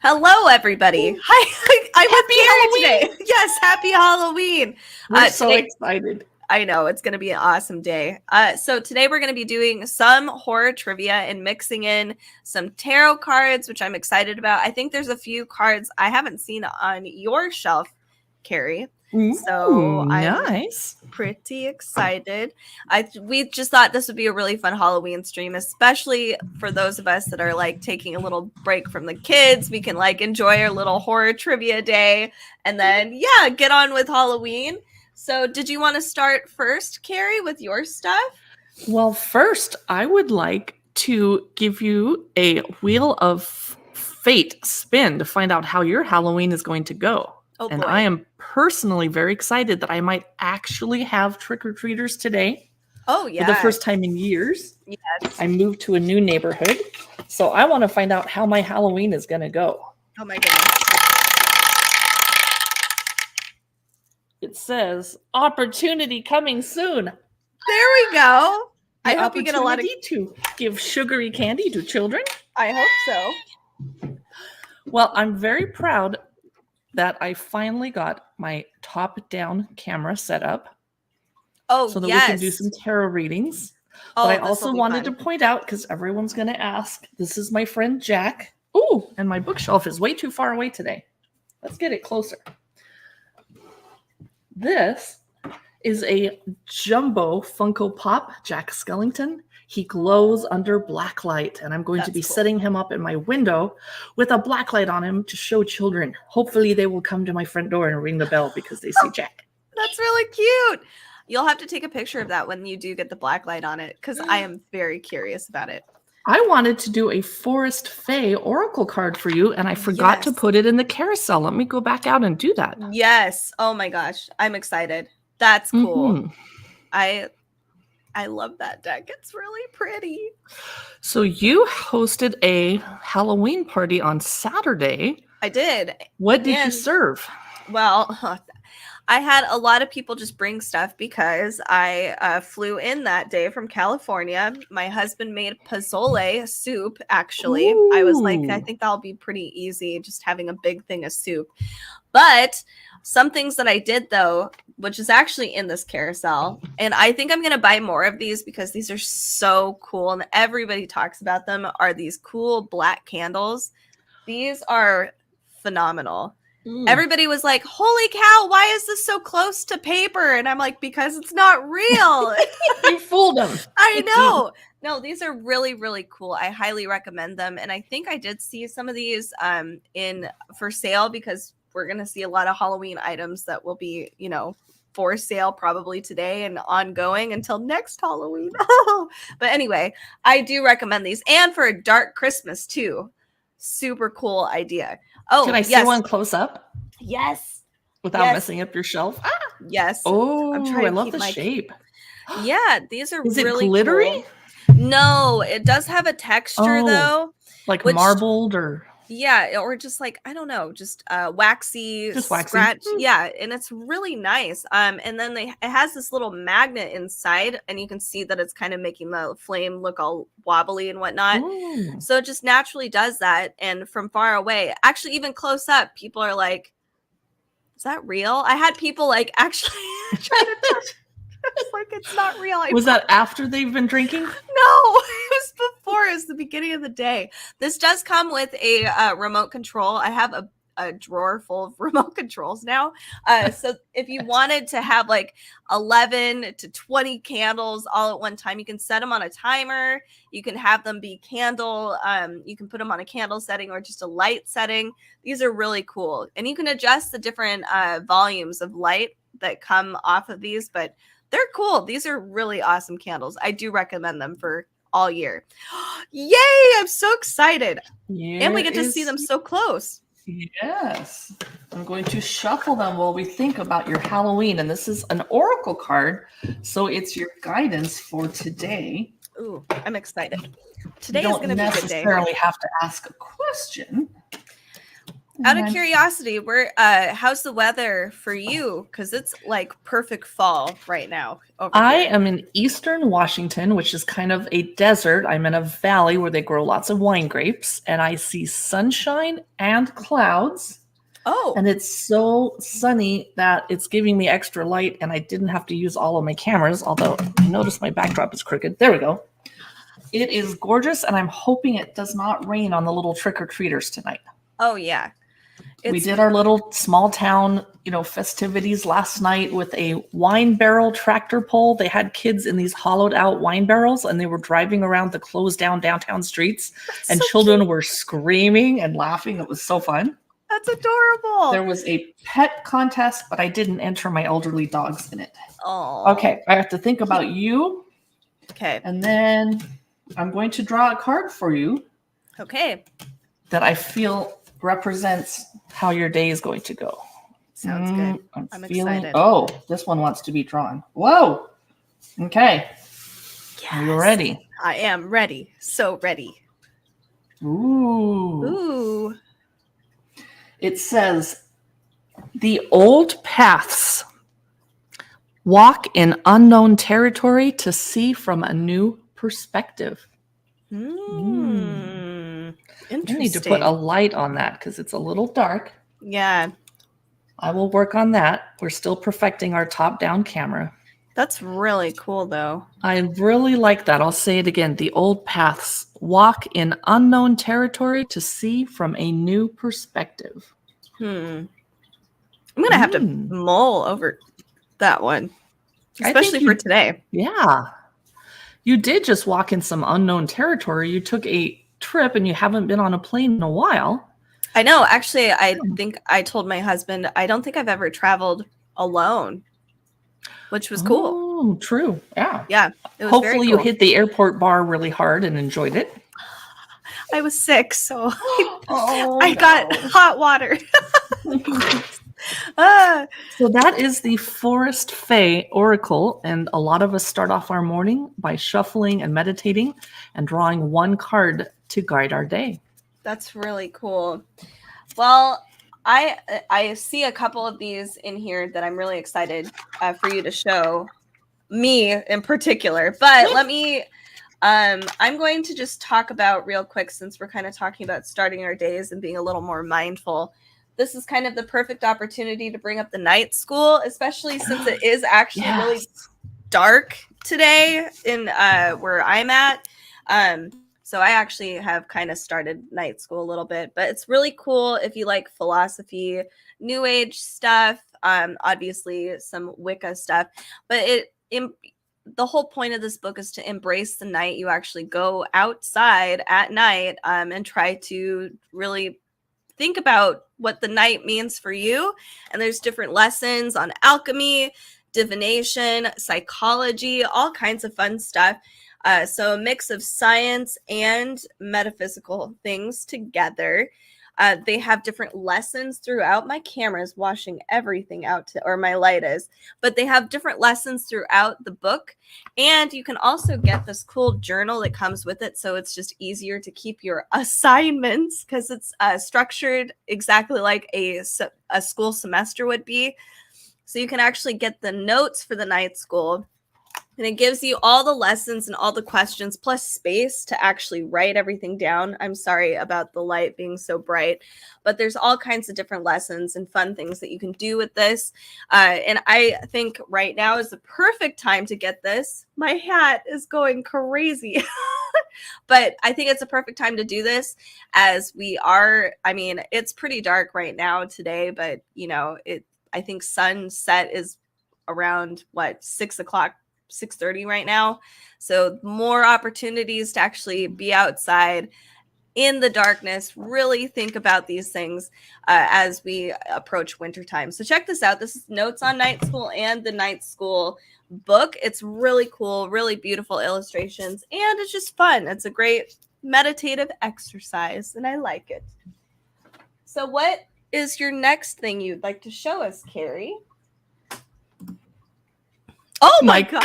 Hello, everybody. Hi, I'm with Carrie today. Yes, happy Halloween. We're so excited. I know, it's going to be an awesome day. So today we're going to be doing some horror trivia and mixing in some tarot cards, which I'm excited about. I think there's a few cards I haven't seen on your shelf, Carrie. So nice. I'm pretty excited. We just thought this would be a really fun Halloween stream, especially for those of us that are like taking a little break from the kids. We can like enjoy our little horror trivia day and then get on with Halloween. So did you want to start first, Carrie, with your stuff? Well, first, I would like to give you a Wheel of Fate spin to find out how your Halloween is going to go. Oh, and boy. I am personally very excited that I might actually have trick-or-treaters today. Oh, yeah. For the first time in years. Yes. I moved to a new neighborhood. So I want to find out how my Halloween is going to go. Oh, my goodness. It says, opportunity coming soon. There we go. I hope you get a lot of to give sugary candy to children. I hope so. Well, I'm very proud that I finally got my top-down camera set up. Oh, so that we can do some tarot readings. Oh, but I also wanted to point out, because everyone's going to ask, this is my friend Jack. Ooh, and my bookshelf is way too far away today. Let's get it closer. This is a jumbo Funko Pop Jack Skellington. He glows under black light, and I'm going to be setting him up in my window with a black light on him to show children. Hopefully they will come to my front door and ring the bell because they see Jack. That's really cute. You'll have to take a picture of that when you do get the black light on it, because I am very curious about it. I wanted to do a Forest Fae Oracle card for you, and I forgot to put it in the carousel. Let me go back out and do that. Yes. Oh my gosh. I'm excited. That's cool. Mm-hmm. I love that deck. It's really pretty. So you hosted a Halloween party on Saturday. I did. What did you serve? Well, I had a lot of people just bring stuff because I flew in that day from California. My husband made pozole soup, actually. Ooh. I was like, I think that'll be pretty easy, just having a big thing of soup. But some things that I did, though, which is actually in this carousel, and I think I'm going to buy more of these because these are so cool, and everybody talks about them, are these cool black candles. These are phenomenal. Everybody was like, holy cow, why is this so close to paper? And I'm like, because it's not real. You fooled them. I know. No, these are really, really cool. I highly recommend them. And I think I did see some of these in for sale because we're going to see a lot of Halloween items that will be, for sale probably today and ongoing until next Halloween. But anyway, I do recommend these. And for a dark Christmas, too. Super cool idea. Oh, can I see one close up? Yes. Without messing up your shelf? Ah. Yes. Oh, I love the shape. Yeah, these are really really glittery? Cool. No, it does have a texture though. Like marbled or... Yeah, or just like, I don't know, just waxy, scratch. Yeah, and it's really nice. And then it has this little magnet inside, and you can see that it's kind of making the flame look all wobbly and whatnot. Ooh. So it just naturally does that. And from far away, actually even close up, people are like, is that real? I had people like actually trying to touch. It's like, it's not real. Was that after they've been drinking? No, it was before. It was the beginning of the day. This does come with a remote control. I have a drawer full of remote controls now. So if you wanted to have like 11 to 20 candles all at one time, you can set them on a timer. You can have them be candle. You can put them on a candle setting or just a light setting. These are really cool. And you can adjust the different volumes of light that come off of these, but they're cool. These are really awesome candles. I do recommend them for all year. Yay! I'm so excited. And we get to see them so close. Yes. I'm going to shuffle them while we think about your Halloween. And this is an oracle card. So it's your guidance for today. Ooh, I'm excited. Today is going to be a good day. You don't necessarily have to ask a question. Out of curiosity, how's the weather for you? Because it's like perfect fall right now over I here. am in eastern Washington, which is kind of a desert. I'm in a valley where they grow lots of wine grapes, and I see sunshine and clouds. Oh, And it's so sunny that it's giving me extra light, and I didn't have to use all of my cameras, although I noticed my backdrop is crooked. There we go. It is gorgeous, and I'm hoping it does not rain on the little trick-or-treaters tonight. oh yeah. We did our little small town, festivities last night with a wine barrel tractor pull. They had kids in these hollowed out wine barrels, and they were driving around the closed down downtown streets, and so children cute. were screaming and laughing. It was so fun. That's adorable. There was a pet contest, but I didn't enter my elderly dogs in it. Oh. Okay, I have to think about you, Okay. and then I'm going to draw a card for you Okay. that I feel represents how your day is going to go. Sounds good. I'm feeling excited. Oh, this one wants to be drawn. Whoa. Okay. Yes. Are you ready? I am ready. So ready. Ooh. Ooh. It says, the old paths walk in unknown territory to see from a new perspective. Interesting. I need to put a light on that because it's a little dark. Yeah. I will work on that. We're still perfecting our top-down camera. That's really cool, though. I really like that. I'll say it again. The old paths walk in unknown territory to see from a new perspective. I'm going to have to mull over that one, especially for today. Yeah. You did just walk in some unknown territory. You took a trip and you haven't been on a plane in a while. I know. Actually, I think I told my husband, I don't think I've ever traveled alone, which was cool. Oh, true. Yeah. Yeah. It was Hopefully very you cool. hit the airport bar really hard and enjoyed it. I was sick, so I got hot water. So that is the Forest Fae Oracle, and a lot of us start off our morning by shuffling and meditating and drawing one card to guide our day. That's really cool. Well, I see a couple of these in here that I'm really excited for you to show me in particular. But let me, I'm going to just talk about real quick, since we're kind of talking about starting our days and being a little more mindful. This is kind of the perfect opportunity to bring up the night school, especially since it is actually really dark today in where I'm at. So I actually have kind of started night school a little bit, but it's really cool if you like philosophy, new age stuff, obviously some Wicca stuff, but the whole point of this book is to embrace the night. You actually go outside at night and try to really think about what the night means for you. And there's different lessons on alchemy, divination, psychology, all kinds of fun stuff. So a mix of science and metaphysical things together. They have different lessons throughout. My camera's washing everything out, or my light is, but they have different lessons throughout the book. And you can also get this cool journal that comes with it. So it's just easier to keep your assignments because it's structured exactly like a school semester would be. So you can actually get the notes for the night school. And it gives you all the lessons and all the questions, plus space to actually write everything down. I'm sorry about the light being so bright, but there's all kinds of different lessons and fun things that you can do with this. And I think right now is the perfect time to get this. My hat is going crazy. But I think it's a perfect time to do this as we are, I mean, it's pretty dark right now today, but I think sunset is around 6:30 right now. So more opportunities to actually be outside in the darkness, really think about these things as we approach wintertime. So check this out. This is Notes on Night School and the Night School book. It's really cool, really beautiful illustrations, and it's just fun. It's a great meditative exercise, and I like it. So what is your next thing you'd like to show us, Carrie? Oh my God.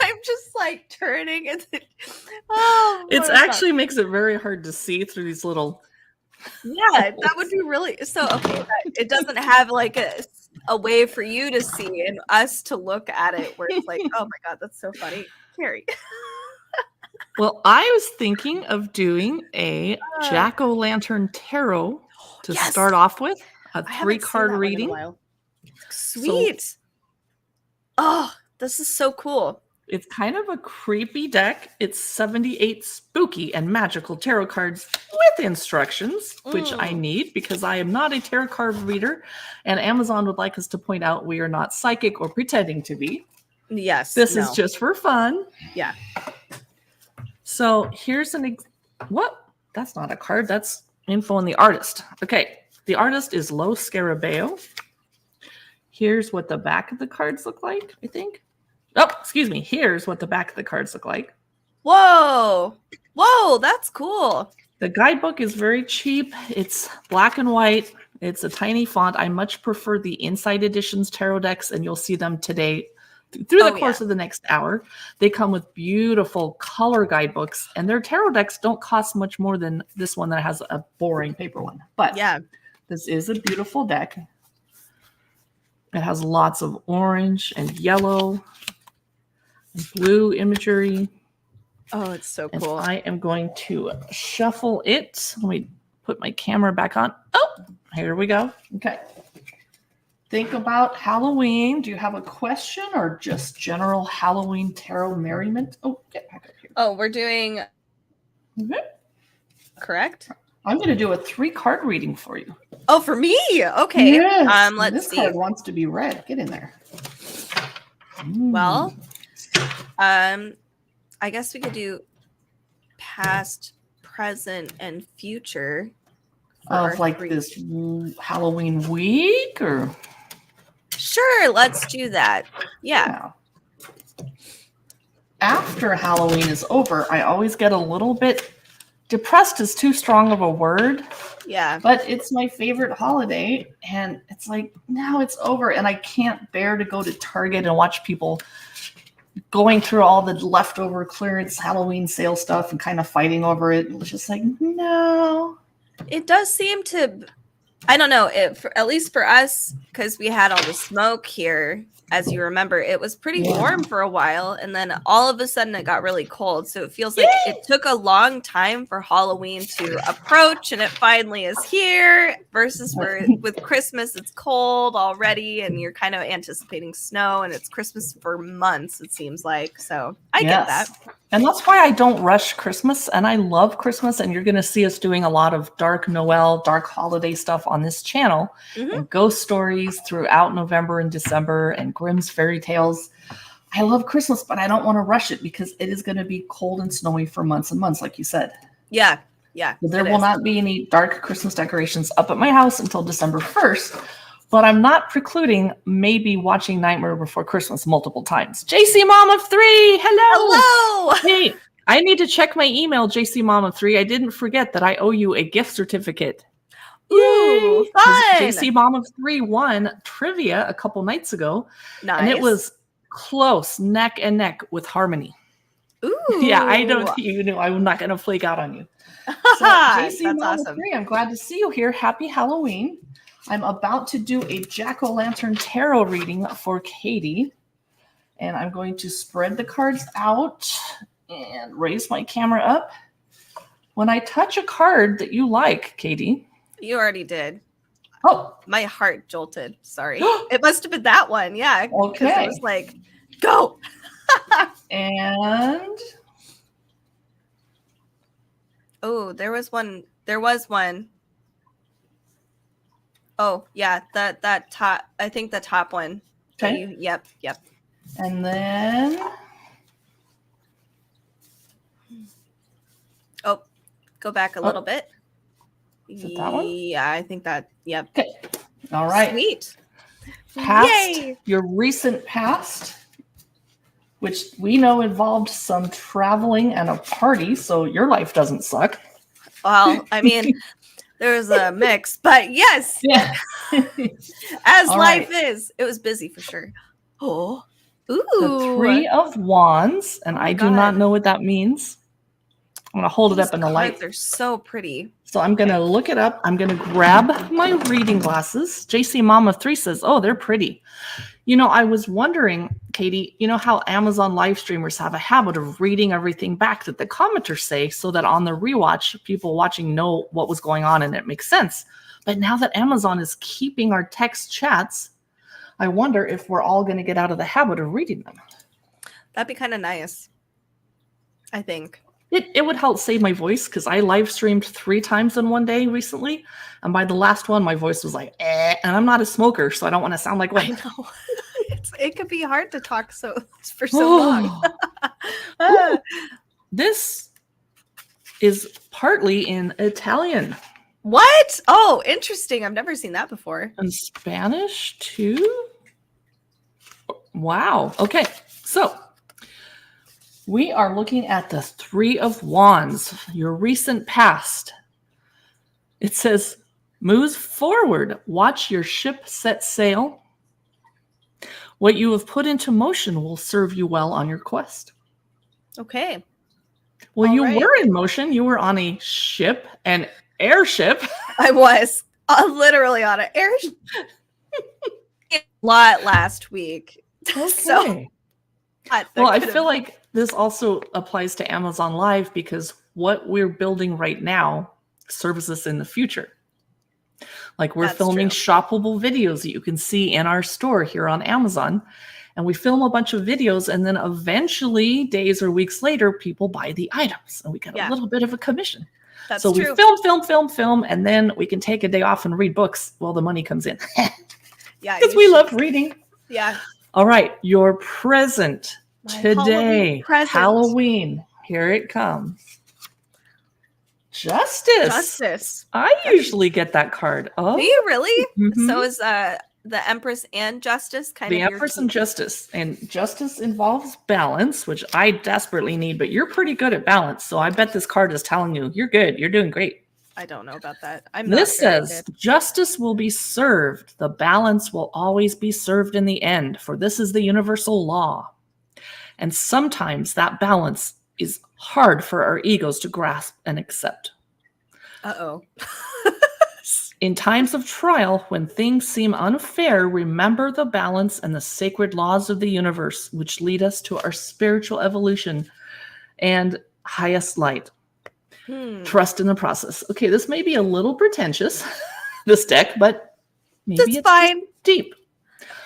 I'm just like turning and oh, It what a actually makes it very hard to see through these little. yeah, that would be really so okay. It doesn't have like a way for you to see and us to look at it where it's like, oh my god, that's so funny. Carrie. Well, I was thinking of doing a jack-o'-lantern tarot to Yes. start off with, a I haven't seen 3-card that one in a reading. while. Sweet. Oh, this is so cool. It's kind of a creepy deck. It's 78 spooky and magical tarot cards with instructions, which I need because I am not a tarot card reader, and Amazon would like us to point out we are not psychic or pretending to be. Yes. This is just for fun. Yeah. So here's what? That's not a card. That's info on the artist. Okay. The artist is Lo Scarabeo. Here's what the back of the cards look like, I think. Oh, excuse me. Here's what the back of the cards look like. Whoa. Whoa, that's cool. The guidebook is very cheap. It's black and white. It's a tiny font. I much prefer the Inside Editions tarot decks, and you'll see them today through the course of the next hour. They come with beautiful color guidebooks, and their tarot decks don't cost much more than this one that has a boring paper one. But yeah, this is a beautiful deck. It has lots of orange and yellow and blue imagery. Oh, it's so cool. And I am going to shuffle it. Let me put my camera back on. Oh, here we go. Okay. Think about Halloween. Do you have a question or just general Halloween tarot merriment? Oh, get back up here. Oh, we're doing correct? I'm going to do a 3-card reading for you. Oh, for me? Okay. Yes. Let's see. This card wants to be read. Get in there. Well, I guess we could do past, present, and future. Of like this Halloween week or? Sure, let's do that. Yeah. After Halloween is over, I always get a little bit depressed is too strong of a word. Yeah. But it's my favorite holiday, and it's like now it's over, and I can't bear to go to Target and watch people going through all the leftover clearance Halloween sale stuff and kind of fighting over it. It's just like, no. It does seem to, I don't know, at least for us, because we had all the smoke here, as you remember, it was pretty warm for a while, and then all of a sudden it got really cold. So it feels like it took a long time for Halloween to approach, and it finally is here, versus where with Christmas it's cold already, and you're kind of anticipating snow, and it's Christmas for months, it seems like. So I get that. And that's why I don't rush Christmas, and I love Christmas, and you're going to see us doing a lot of dark Noel, dark holiday stuff on this channel, and ghost stories throughout November and December, and Grimm's fairy tales. I love Christmas, but I don't want to rush it because it is going to be cold and snowy for months and months, like you said. Yeah. There will not be any dark Christmas decorations up at my house until December 1st. But I'm not precluding maybe watching Nightmare Before Christmas multiple times. JC Mom of 3, hello. Hey, I need to check my email, JC Mom of 3. I didn't forget that I owe you a gift certificate. Ooh, fun. JC Mom of 3 won trivia a couple nights ago. Nice. And it was close, neck and neck with Harmony. Ooh. Yeah, I know you knew I'm not going to flake out on you. So, JC That's Mom awesome. of 3, I'm glad to see you here. Happy Halloween. I'm about to do a jack-o'-lantern tarot reading for Katie. And I'm going to spread the cards out and raise my camera up. When I touch a card that you like, Katie. You already did. Oh. My heart jolted. Sorry. It must have been that one. Yeah. Okay. I was like, go. And. Oh, there was one. Oh, yeah, that top, I think the top one. Okay. Yep. And then. Oh, go back a little bit. Is it that one? Yeah, I think that, yep. Okay. All right. Sweet. Past, Yay. your recent past, which we know involved some traveling and a party, so your life doesn't suck. Well, I mean, there's a mix, but yes. Yeah. As All life right. is. It was busy for sure. Oh. Ooh. The Three of Wands, and Oh my I do not God. know what that means. I'm going to hold it These up in the light. cards are so pretty. So I'm going to look it up. I'm going to grab my reading glasses. JC Mom of 3 says, oh, they're pretty. You know, I was wondering, Katie, you know how Amazon live streamers have a habit of reading everything back that the commenters say so that on the rewatch, people watching know what was going on and it makes sense. But now that Amazon is keeping our text chats, I wonder if we're all going to get out of the habit of reading them. That'd be kind of nice, I think. It would help save my voice because I live streamed 3 times in one day recently. And by the last one, my voice was like, and I'm not a smoker, so I don't want to sound like one. I know. It could be hard to talk for so long. Ooh, this is partly in Italian. What? Oh, interesting. I've never seen that before. And Spanish too? Wow. Okay. So we are looking at the Three of Wands, your recent past. It says, move forward, watch your ship set sail. What you have put into motion will serve you well on your quest. Okay. Well, you were in motion. You were on a ship, an airship. I was literally on an airship. A lot last week. Okay. So, I feel like this also applies to Amazon Live because what we're building right now serves us in the future. Like we're filming shoppable videos that you can see in our store here on Amazon. And we film a bunch of videos and then eventually days or weeks later, people buy the items and we get a little bit of a commission. That's so true. We film, and then we can take a day off and read books while the money comes in. Yeah. Because we love reading. Yeah. All right. Your present today. Halloween. Here it comes. Justice. I usually get that card. Oh, do you really? Mm-hmm. So is the Empress and Justice kind of the Empress and Justice. And Justice involves balance, which I desperately need, but you're pretty good at balance. So I bet this card is telling you you're good. You're doing great. I don't know about that. This says justice will be served. The balance will always be served in the end, for this is the universal law. And sometimes that balance is hard for our egos to grasp and accept. Uh-oh. In times of trial, when things seem unfair, remember the balance and the sacred laws of the universe, which lead us to our spiritual evolution and highest light. Trust in the process. Okay, this may be a little pretentious, this deck, but maybe it's fine. Deep.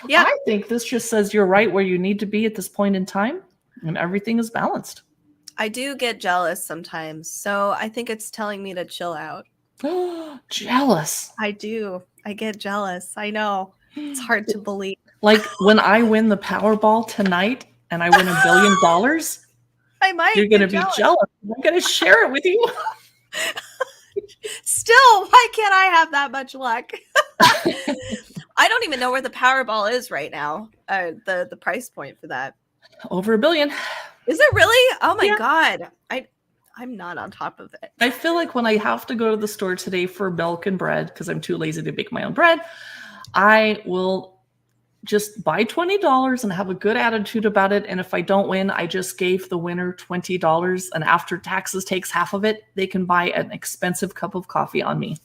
Yeah. I think this just says you're right where you need to be at this point in time, and everything is balanced. I do get jealous sometimes, so I think it's telling me to chill out. Jealous. I do. I get jealous. I know. It's hard to believe. Like when I win the Powerball tonight and I win $1 billion, I might. You're going to be jealous. I'm going to share it with you. Still, why can't I have that much luck? I don't even know where the Powerball is right now. The price point for that. Over $1 billion. Is it really? Oh my God. I'm not on top of it. I feel like when I have to go to the store today for milk and bread, because I'm too lazy to bake my own bread, I will just buy $20 and have a good attitude about it. And if I don't win, I just gave the winner $20. And after taxes takes half of it, they can buy an expensive cup of coffee on me.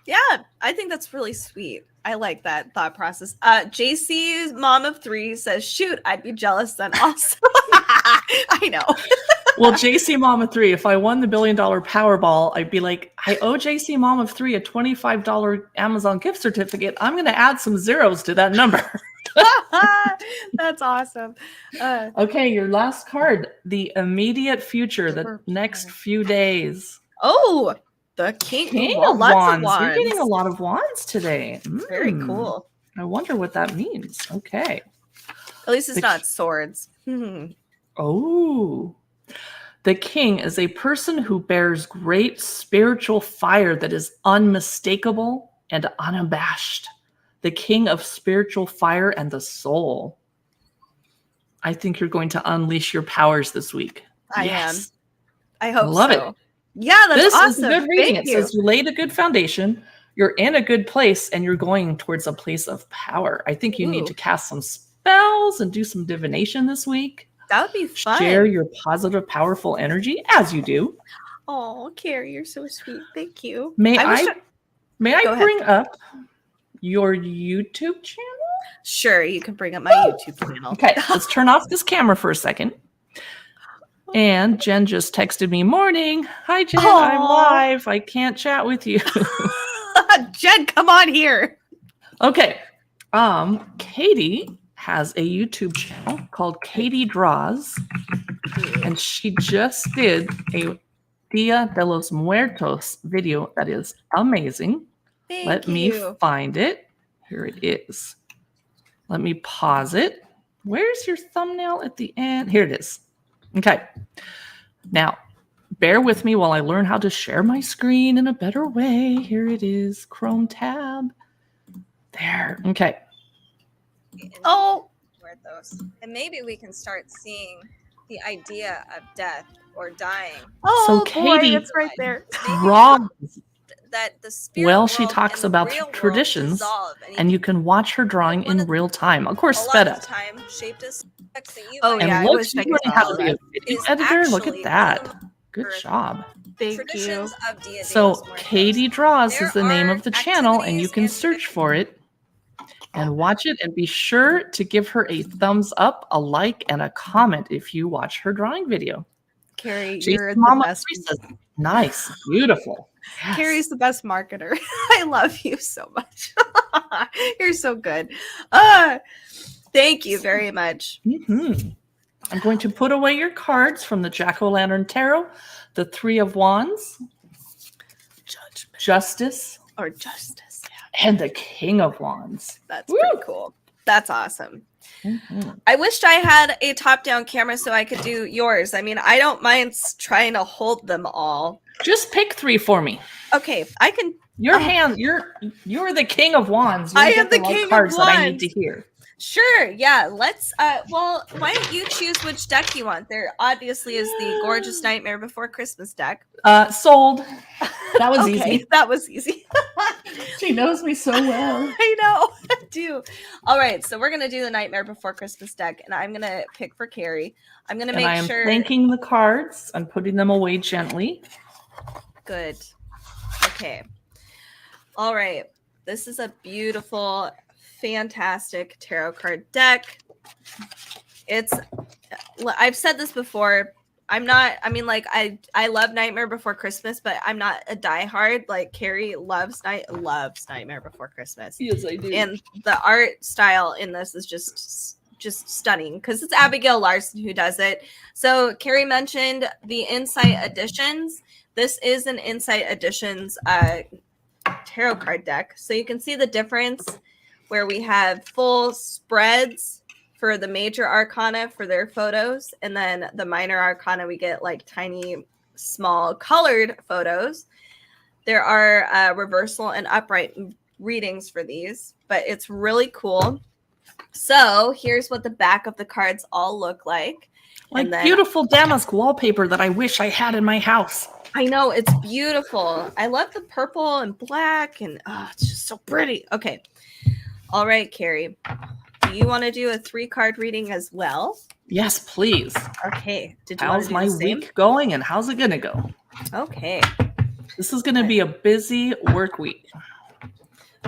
Yeah, I think that's really sweet. I like that thought process. JC's mom of 3 says, shoot, I'd be jealous then also. I know. Well, JC mom of 3, if I won the $1 billion Powerball, I'd be like, I owe JC mom of 3 a $25 Amazon gift certificate. I'm going to add some zeros to that number. That's awesome. Okay, your last card, the immediate future, the next few days. Oh, the King of Wands. You're getting a lot of wands today. Very cool. I wonder what that means. Okay. At least it's not swords. Oh. The king is a person who bears great spiritual fire that is unmistakable and unabashed. The king of spiritual fire and the soul. I think you're going to unleash your powers this week. I am. I hope Love it. Yeah, that's awesome. This is good reading. It says you laid a good foundation. You're in a good place and you're going towards a place of power. I think you need to cast some spells spells and do some divination this week. That would be fun. Share your positive, powerful energy as you do. Oh, Carrie, you're so sweet. Thank you. May I Go bring up your YouTube channel? Sure, you can bring up my YouTube channel. Okay, let's turn off this camera for a second. And Jen just texted me, morning. Hi, Jen. Aww. I'm live. I can't chat with you. Jen, come on here. Okay. Katie has a YouTube channel called Katie Draws. And she just did a Dia de los Muertos video that is amazing. Let me find it. Here it is. Let me pause it. Where's your thumbnail at the end? Here it is. Okay. Now, bear with me while I learn how to share my screen in a better way. Here it is. Chrome tab. There. Okay. Oh. Muertos. And maybe we can start seeing the idea of death or dying. Oh, So boy, Katie it's right there. draws. That the spirit Well, she world talks and the about real world traditions, dissolve, and you can watch her drawing in real time. Of course, a lot sped of up. time shaped us that you Oh, might And yeah, I look, wish she's I could learning how to follow be a that. video is editor. Look actually at that. one of Good Earth job. Thank you. traditions of Dia de So los Muertos. Katie Draws There is the name are of the channel, and you activities can and search for it and watch it. And be sure to give her a thumbs up, a like, and a comment if you watch her drawing video. Carrie, She's you're the Mama best. Teresa. Nice, beautiful. Yes. Carrie's the best marketer. I love you so much. You're so good. Thank you very much. Mhm. I'm going to put away your cards from the Jack-o'-lantern Tarot, the Three of Wands, Judgment Justice, or justice. Yeah, and the King of Wands. that's Woo! pretty cool. That's awesome. Mhm. I wished I had a top-down camera so I could do yours. I mean, I don't mind trying to hold them all. Just pick 3 for me. Okay, I can. Your hand, you're the King of Wands. You'll I get am the right King of cards that I need to Wands. hear. Sure, yeah. Let's. Well, why don't you choose which deck you want? There obviously is the Gorgeous Nightmare Before Christmas deck. Sold. That was Okay, easy. that was easy. She knows me so well. I know. I do. All right, so we're gonna do the Nightmare Before Christmas deck, and I'm gonna pick for Carrie. I'm gonna And make I am sure. thanking the cards and putting them away gently. Good. Okay. All right. This is a beautiful, fantastic tarot card deck. I've said this before. I love Nightmare Before Christmas, but I'm not a diehard. Like Carrie loves Nightmare Before Christmas. Yes, I do. And the art style in this is just stunning because it's Abigail Larson who does it. So Carrie mentioned the Insight Editions. This is an Insight Editions tarot card deck. So you can see the difference where we have full spreads for the major arcana for their photos. And then the minor arcana, we get like tiny, small colored photos. There are reversal and upright readings for these, but it's really cool. So here's what the back of the cards all look like. Like And then- beautiful damask wallpaper that I wish I had in my house. I know, it's beautiful. I love the purple and black, and it's just so pretty. Okay. All right, Carrie. Do you want to do a 3-card reading as well? Yes, please. Okay. Did you want How's to do my the same? week going and how's it going to go? Okay. This is going to be a busy work week.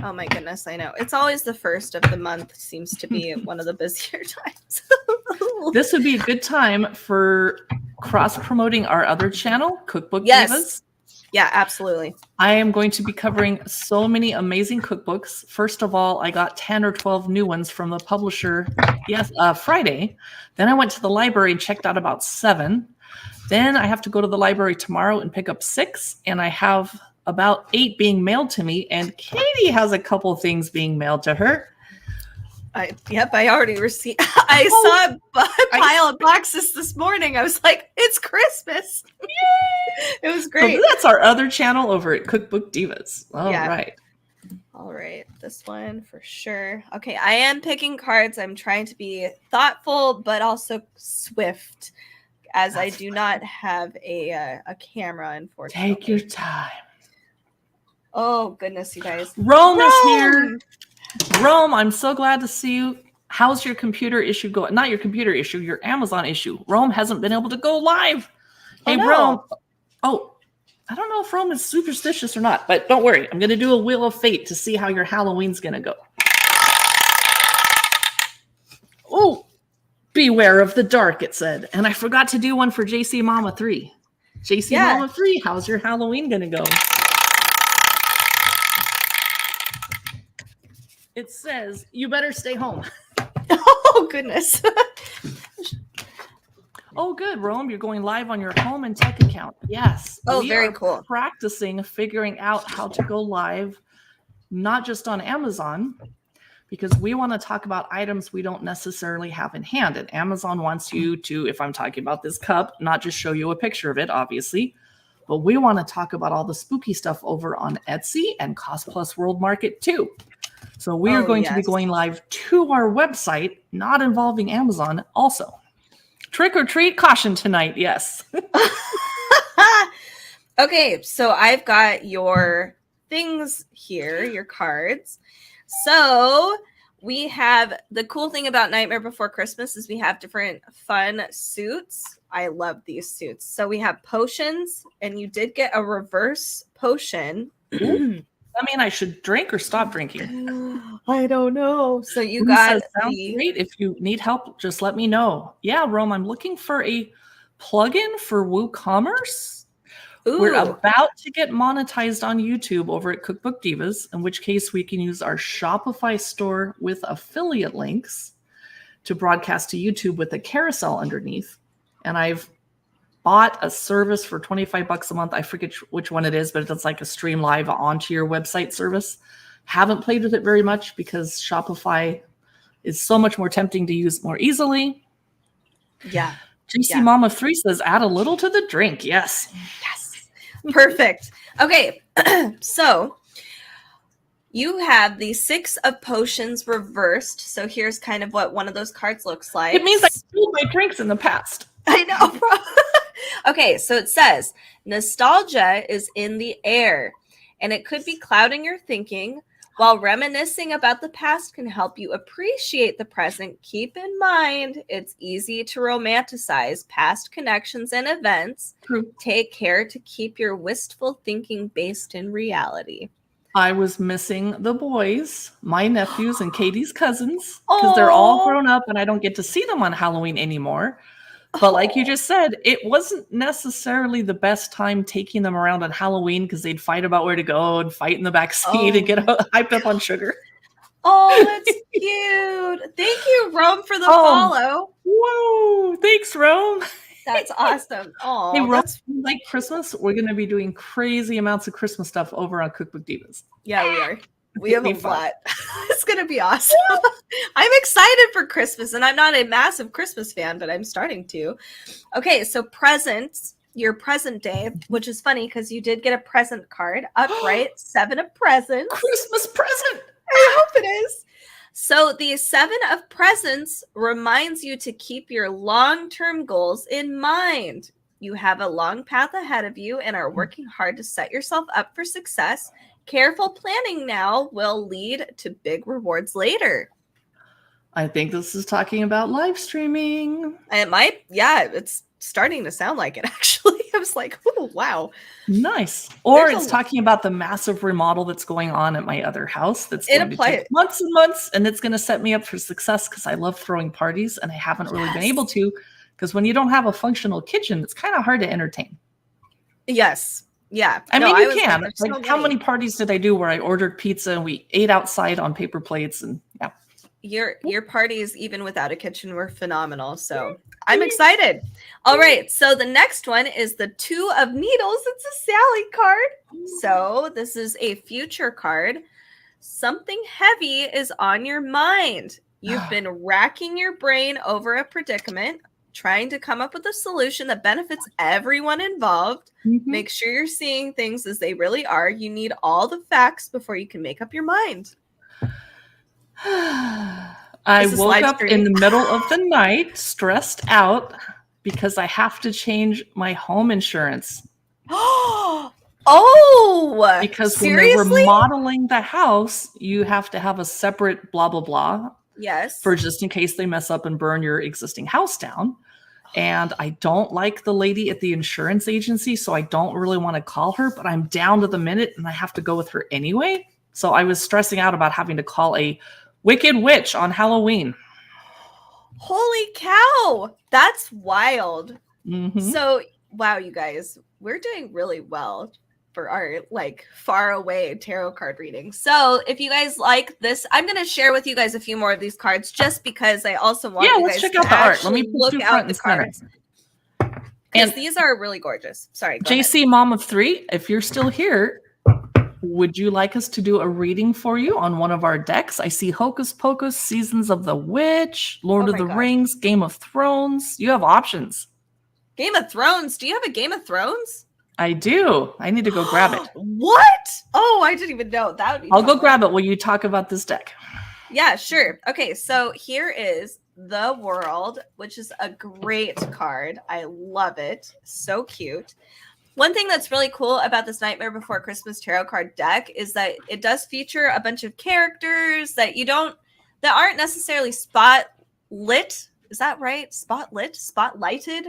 Oh my goodness, I know. It's always the first of the month seems to be one of the busier times. This would be a good time for cross-promoting our other channel, Cookbook Yes. Divas. Yeah, absolutely. I am going to be covering so many amazing cookbooks. First of all, I got 10 or 12 new ones from the publisher Friday. Then I went to the library and checked out about 7. Then I have to go to the library tomorrow and pick up 6. And I have about 8 being mailed to me. And Katie has a couple things being mailed to her. I already received. I saw a pile of boxes this morning. I was like, it's Christmas. Yay! It was great. So that's our other channel over at Cookbook Divas. All right. All right. This one for sure. Okay. I am picking cards. I'm trying to be thoughtful, but also swift, as I do not have a camera, unfortunately. Take your time. Oh, goodness, you guys. Rome is here. Rome, I'm so glad to see you. How's your computer issue going? Not your computer issue, your Amazon issue. Rome hasn't been able to go live. Hey, no. Rome. Oh, I don't know if Rome is superstitious or not, but don't worry. I'm going to do a Wheel of Fate to see how your Halloween's going to go. Oh, beware of the dark, it said. And I forgot to do one for JC Mama 3. JC Mama 3, how's your Halloween going to go? It says, you better stay home. Oh, goodness. Oh, good, Rome. You're going live on your home and tech account. Yes. Oh, very cool. Practicing figuring out how to go live, not just on Amazon, because we want to talk about items we don't necessarily have in hand. And Amazon wants you to, if I'm talking about this cup, not just show you a picture of it, obviously, but we want to talk about all the spooky stuff over on Etsy and Cost Plus World Market too. So we are going to be going live to our website, not involving Amazon also. Trick or treat caution tonight, yes. Okay, so I've got your things here, your cards. So we have, the cool thing about Nightmare Before Christmas is we have different fun suits. I love these suits. So we have potions, and you did get a reverse potion. I mean, I should drink or stop drinking? I don't know. So you got sounds great. If you need help, just let me know. Yeah, Rome, I'm looking for a plugin for WooCommerce. Ooh. We're about to get monetized on YouTube over at Cookbook Divas, in which case we can use our Shopify store with affiliate links to broadcast to YouTube with a carousel underneath. And I've bought a service for $25 a month. I forget which one it is, but it's like a stream live onto your website service. Haven't played with it very much because Shopify is so much more tempting to use more easily. Yeah. JC Mama 3 says, add a little to the drink. Yes. Yes. Perfect. Okay. So you have the 6 of potions reversed. So here's kind of what one of those cards looks like. It means I stole my drinks in the past. I know. Okay, so it says nostalgia is in the air, and it could be clouding your thinking. While reminiscing about the past can help you appreciate the present, keep in mind it's easy to romanticize past connections and events. True. Take care to keep your wistful thinking based in reality. I was missing the boys, my nephews and Katie's cousins, because they're all grown up and I don't get to see them on Halloween anymore. But like you just said, it wasn't necessarily the best time taking them around on Halloween because they'd fight about where to go and fight in the back seat and get hyped up on sugar. Oh, that's cute. Thank you, Rome, for the follow. Whoa. Thanks, Rome. That's awesome. Oh, hey, Rome, like Christmas, we're going to be doing crazy amounts of Christmas stuff over on Cookbook Divas. Yeah, we are. We have a lot. It's going to be awesome. I'm excited for Christmas, and I'm not a massive Christmas fan, but I'm starting to. Okay, so presents, your present day, which is funny because you did get a present card. Upright, 7 of presents. Christmas present. I hope it is. So the 7 of presents reminds you to keep your long-term goals in mind. You have a long path ahead of you and are working hard to set yourself up for success. Careful planning now will lead to big rewards later. I think this is talking about live streaming. It might, it's starting to sound like it, actually. I was like, oh, wow. Nice. Or it's talking about the massive remodel that's going on at my other house that's going to take months and months, and it's going to set me up for success because I love throwing parties, and I haven't really been able to because when you don't have a functional kitchen, it's kind of hard to entertain. Yes. Yeah. I mean, you can. Like, how many parties did I do where I ordered pizza and we ate outside on paper plates? And your parties, even without a kitchen, were phenomenal. So I'm excited. All right. So the next one is the 2 of Needles. It's a Sally card. So this is a future card. Something heavy is on your mind. You've been racking your brain over a predicament, trying to come up with a solution that benefits everyone involved. Make sure you're seeing things as they really are. You need all the facts before you can make up your mind. I woke up in the middle of the night, stressed out, because I have to change my home insurance. Because seriously? When they're remodeling the house, you have to have a separate blah, blah, blah. Yes. for just in case they mess up and burn your existing house down. And I don't like the lady at the insurance agency, so I don't really want to call her, but I'm down to the minute and I have to go with her anyway. So I was stressing out about having to call a wicked witch on Halloween. Holy cow. That's wild. Mhm. So, wow, you guys, we're doing really well for our like far away tarot card reading. So if you guys like this, I'm going to share with you guys a few more of these cards just because I also want you let's guys check to out the art. Let actually me look do out front the and center. cards. Because And these are really gorgeous. Sorry, go ahead. JC Mom of 3, if you're still here, would you like us to do a reading for you on one of our decks? I see Hocus Pocus, Seasons of the Witch, Lord Oh of my the God. Rings, Game of Thrones. You have options. Game of Thrones. Do you have a Game of Thrones? I do. I need to go grab it. What? Oh, I didn't even know. That would be I'll go fun. grab it while you talk about this deck. Yeah, sure. Okay, so here is The World, which is a great card. I love it. So cute. One thing that's really cool about this Nightmare Before Christmas tarot card deck is that it does feature a bunch of characters that aren't necessarily spotlit. Is that right? Spotlighted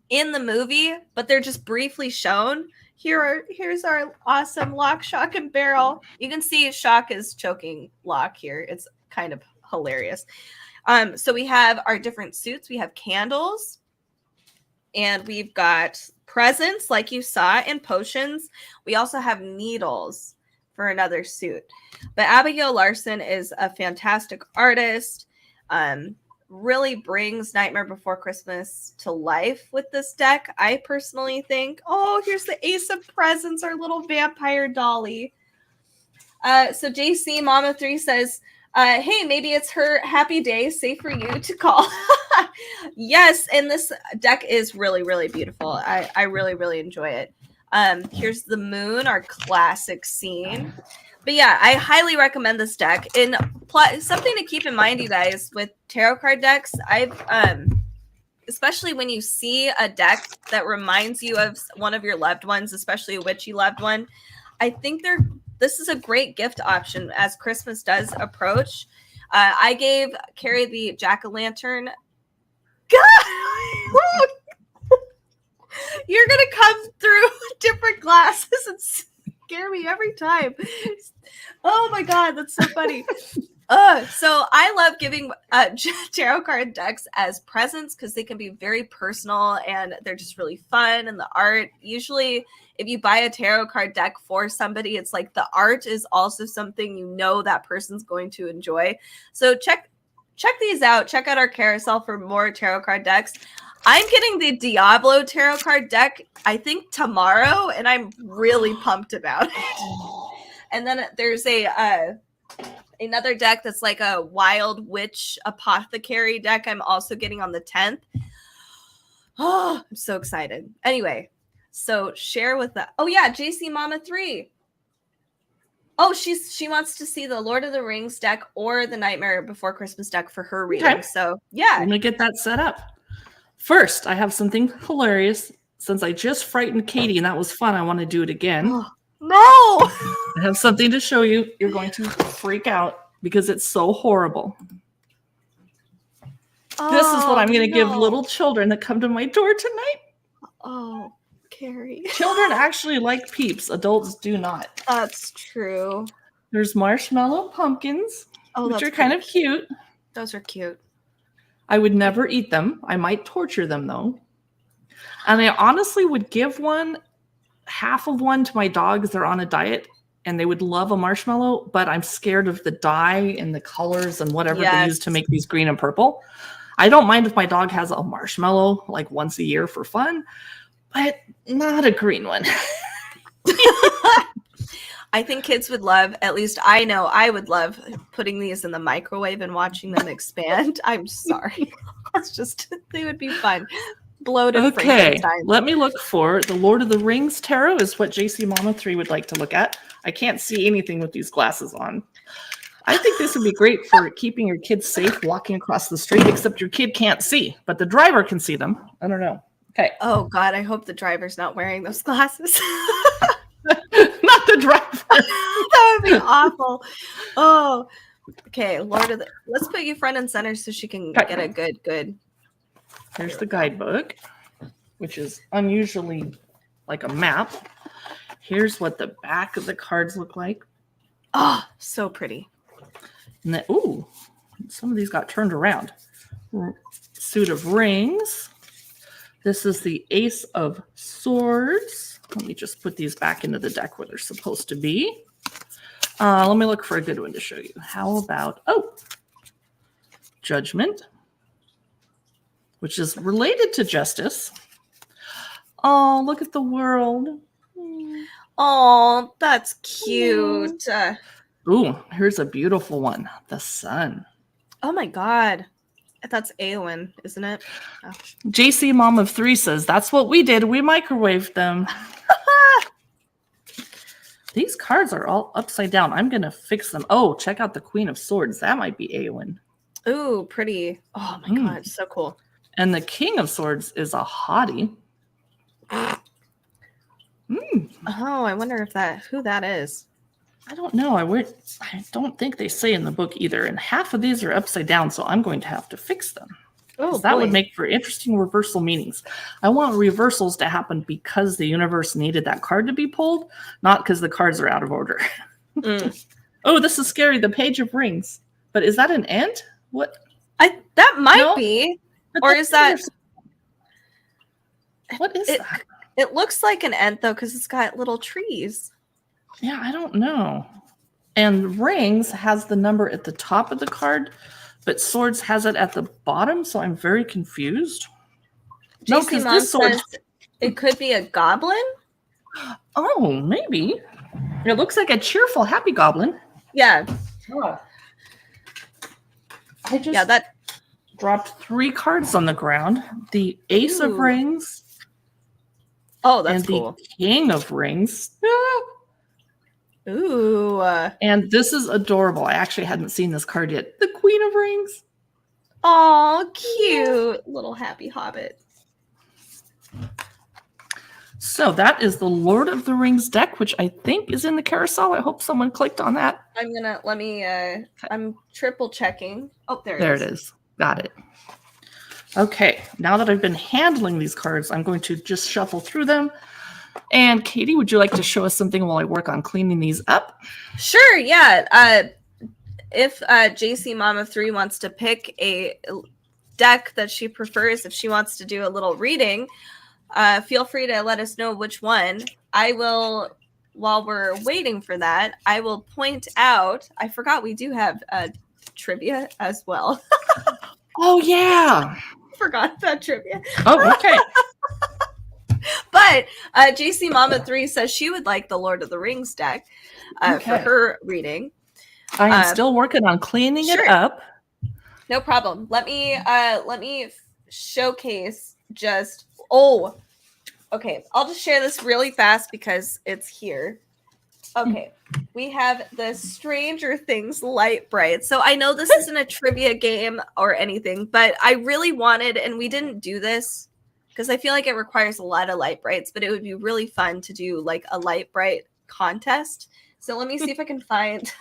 in the movie, but they're just briefly shown. Here's our awesome Lock, Shock, and Barrel. You can see Shock is choking Lock here. It's kind of hilarious. So we have our different suits. We have candles, and we've got presents like you saw, and potions. We also have needles for another suit. But Abigail Larson is a fantastic artist. Really brings Nightmare Before Christmas to life with this deck, I personally think. Oh, here's the Ace of Presents, our little vampire dolly. So JC Mama 3 says, hey, maybe it's her happy day. Safe for you to call. Yes, and this deck is really, really beautiful. I really, really enjoy it. Here's the moon, our classic scene. But yeah, I highly recommend this deck. And something to keep in mind, you guys, with tarot card decks, especially when you see a deck that reminds you of one of your loved ones, especially a witchy loved one, I think this is a great gift option as Christmas does approach. I gave Carrie the jack-o'-lantern. God! You're gonna come through different glasses and scare me every time. Oh my God, that's so funny. So I love giving tarot card decks as presents because they can be very personal and they're just really fun. And the art, usually if you buy a tarot card deck for somebody, it's like the art is also something you know that person's going to enjoy. So check these out. Check out our carousel for more tarot card decks. I'm getting the Diablo tarot card deck, I think tomorrow, and I'm really pumped about it. And then there's another deck that's like a Wild Witch Apothecary deck I'm also getting on the 10th. Oh, I'm so excited. Anyway, so share with that. Oh yeah, JC Mama 3. Oh, she wants to see the Lord of the Rings deck or the Nightmare Before Christmas deck for her reading. Okay. So yeah. I'm gonna get that set up. First, I have something hilarious. Since I just frightened Katie and that was fun, I want to do it again. No! I have something to show you. You're going to freak out because it's so horrible. This is what I'm going to give little children that come to my door tonight. Oh, Carrie. Children actually like Peeps. Adults do not. That's true. There's marshmallow pumpkins, which are kind of cute. Those are cute. I would never eat them. I might torture them, though. And I honestly would give half of one to my dogs. They're on a diet, and they would love a marshmallow, but I'm scared of the dye and the colors and whatever they use to make these green and purple. I don't mind if my dog has a marshmallow like once a year for fun, but not a green one. I think kids would love, at least I know I would love putting these in the microwave and watching them expand. I'm sorry. It's just, they would be fun. Bloated Okay, Frankenstein. let me look for the Lord of the Rings tarot is what JC Mama 3 would like to look at. I can't see anything with these glasses on. I think this would be great for keeping your kids safe walking across the street, except your kid can't see, but the driver can see them. I don't know. Okay. Oh God, I hope the driver's not wearing those glasses. Not the driver. That would be awful. Oh, Okay, let's put you front and center so she can Okay. get a good. Here's the guidebook, which is unusually like a map. Here's what the back of the cards look like. Oh, so pretty. And then, ooh, some of these got turned around. Suit of rings. This is the Ace of Swords. Let me just put these back into the deck where they're supposed to be. Let me look for a good one to show you. How about, Judgment, which is related to Justice. Oh, look at the world. Oh, that's cute. Ooh, here's a beautiful one. The Sun. Oh my god. That's Eowyn, isn't it? Oh. JC Mom of 3 says, that's what we did. We microwaved them. These cards are all upside down. I'm going to fix them. Oh, check out the Queen of Swords. That might be Eowyn. Ooh, pretty. Oh my god, so cool. And the King of Swords is a hottie. Oh, I wonder who that is. I don't know. I don't think they say in the book either. And half of these are upside down, so I'm going to have to fix them. Oh, that would make for interesting reversal meanings. I want reversals to happen because the universe needed that card to be pulled, not because the cards are out of order. Oh, this is scary. The Page of Rings. But is that an ant? What? That might be. But or is that... What is that? It looks like an ant, though, because it's got little trees. Yeah, I don't know. And Rings has the number at the top of the card, but Swords has it at the bottom, so I'm very confused. No, because this sword... it could be a goblin? Oh, maybe. It looks like a cheerful, happy goblin. Yeah. Oh. That dropped 3 cards on the ground. The Ace of Rings. Oh, that's and cool. The King of Rings. Ooh. And this is adorable. I actually hadn't seen this card yet. The Queen of Rings. Oh, cute. Little happy hobbit. So that is the Lord of the Rings deck, which I think is in the carousel. I hope someone clicked on that. I'm triple checking. Oh, there it is. Got it. Okay, now that I've been handling these cards, I'm going to just shuffle through them. And Katie, would you like to show us something while I work on cleaning these up? Sure, yeah. If JC Mom of 3 wants to pick a deck that she prefers, if she wants to do a little reading, feel free to let us know which one. I will, while we're waiting for that, I will point out, I forgot we do have trivia as well. Oh, yeah. Forgot that trivia. Oh, okay. But JC Mama 3 says she would like the Lord of the Rings deck for her reading. I am still working on cleaning it up. No problem. Let me showcase just. Oh, okay. I'll just share this really fast because it's here. Okay, we have the Stranger Things Light Bright. So I know this isn't a trivia game or anything, but I really wanted, and we didn't do this because I feel like it requires a lot of light brights, but it would be really fun to do like a light bright contest. So let me see if I can find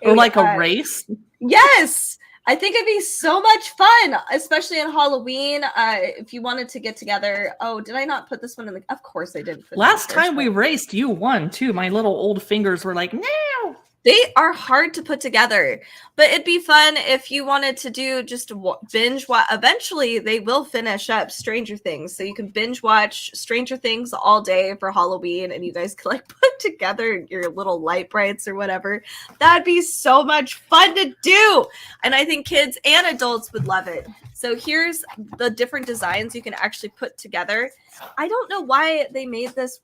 or like a race. Yes. I think it'd be so much fun, especially on Halloween. If you wanted to get together. Oh, did I not put this one in the? Of course I didn't. Last time we raced, you won too. My little old fingers were like, no. They are hard to put together, but it'd be fun if you wanted to do just binge watch. Eventually, they will finish up Stranger Things, so you can binge watch Stranger Things all day for Halloween, and you guys could like put together your little light brights or whatever. That'd be so much fun to do, and I think kids and adults would love it. So here's the different designs you can actually put together. I don't know why they made this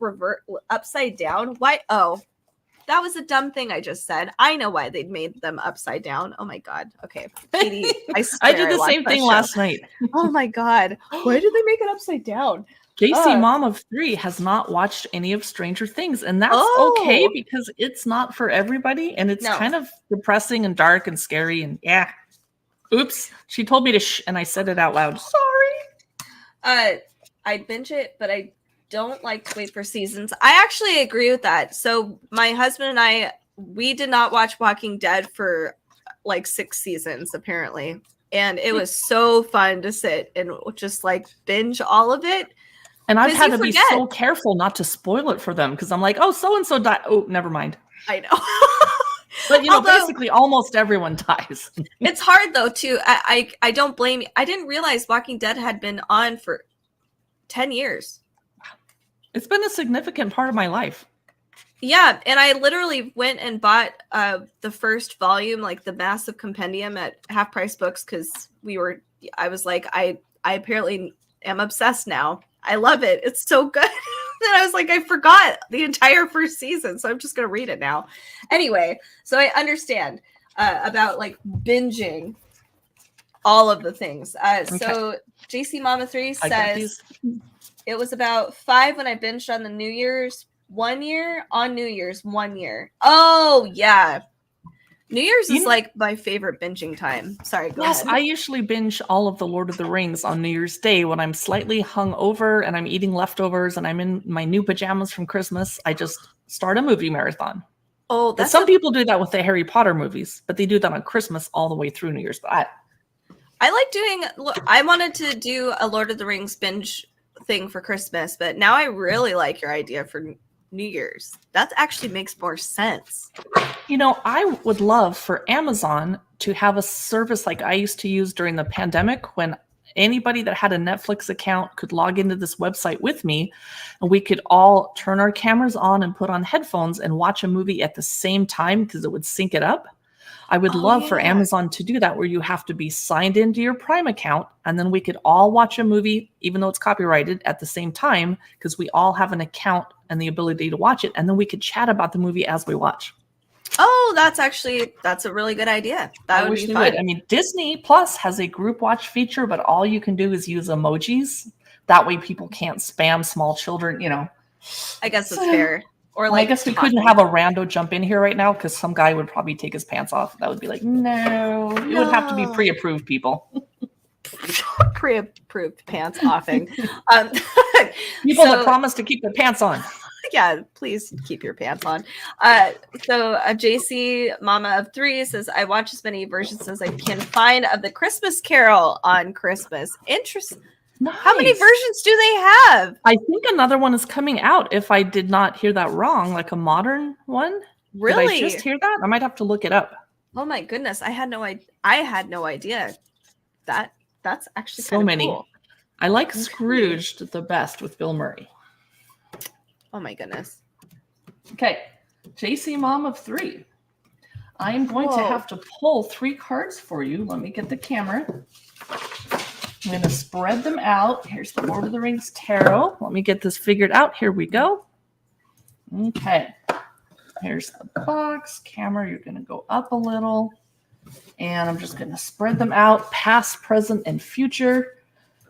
upside down. Why? Oh. That was a dumb thing I just said. I know why they made them upside down. Oh my god. Okay, Katie, I did the same thing last night. Oh my god. Why did they make it upside down? JC Mom of 3 has not watched any of Stranger Things, and that's okay because it's not for everybody, and it's kind of depressing and dark and scary. And yeah, oops, she told me to shh, and I said it out loud. Sorry. I'd binge it, but I don't like to wait for seasons. I actually agree with that. So my husband and I, we did not watch Walking Dead for like 6 seasons apparently. And it was so fun to sit and just like binge all of it. And I've 'Cause had you to be forget. so careful not to spoil it for them because I'm like, oh, so and so died. Oh, never mind. I know. But Although- basically almost everyone dies. It's hard though too. I don't blame you. I didn't realize Walking Dead had been on for 10 years. It's been a significant part of my life. Yeah, and I literally went and bought the first volume, like the massive compendium at Half Price Books, because I was like, I apparently am obsessed now. I love it. It's so good. Then I was like, I forgot the entire first season, so I'm just gonna read it now. Anyway, so I understand about like binging all of the things. So JC Mama 3 says it was about 5 when I binged on the New Year's 1 year. On New Year's 1 year. Oh yeah. New Year's is like my favorite binging time. Sorry, go ahead. I usually binge all of the Lord of the Rings on New Year's Day when I'm slightly hungover and I'm eating leftovers and I'm in my new pajamas from Christmas. I just start a movie marathon. Oh, that's some people do that with the Harry Potter movies, but they do that on Christmas all the way through New Year's. But I like doing. I wanted to do a Lord of the Rings binge thing for Christmas, but now I really like your idea for New Year's. That actually makes more sense. You know, I would love for Amazon to have a service like I used to use during the pandemic when anybody that had a Netflix account could log into this website with me and we could all turn our cameras on and put on headphones and watch a movie at the same time because it would sync it up. I would love for Amazon to do that where you have to be signed into your Prime account and then we could all watch a movie, even though it's copyrighted, at the same time because we all have an account and the ability to watch it. And then we could chat about the movie as we watch. Oh, that's a really good idea. That would be fun. I mean, Disney Plus has a group watch feature, but all you can do is use emojis. That way people can't spam small children, you know. I guess that's fair. Or I guess we couldn't have a rando jump in here right now because some guy would probably take his pants off. That would be like, no. It would have to be pre-approved people. Pre-approved pants offing. People that promise to keep their pants on. Yeah, please keep your pants on. So JC Mama of 3 says, I watch as many versions as I can find of the Christmas Carol on Christmas. Interesting. Nice. How many versions do they have? I think another one is coming out, if I did not hear that wrong, like a modern one. Really? Did I just hear that? I might have to look it up. Oh my goodness. I had no idea. That's actually so many. Cool. I like Scrooged the best with Bill Murray. Oh my goodness. Okay. JC Mom of 3. I am going to have to pull 3 cards for you. Let me get the camera. I'm going to spread them out. Here's the Lord of the Rings Tarot. Let me get this figured out. Here we go. Okay. Here's the box. Camera, you're going to go up a little. And I'm just going to spread them out, past, present, and future.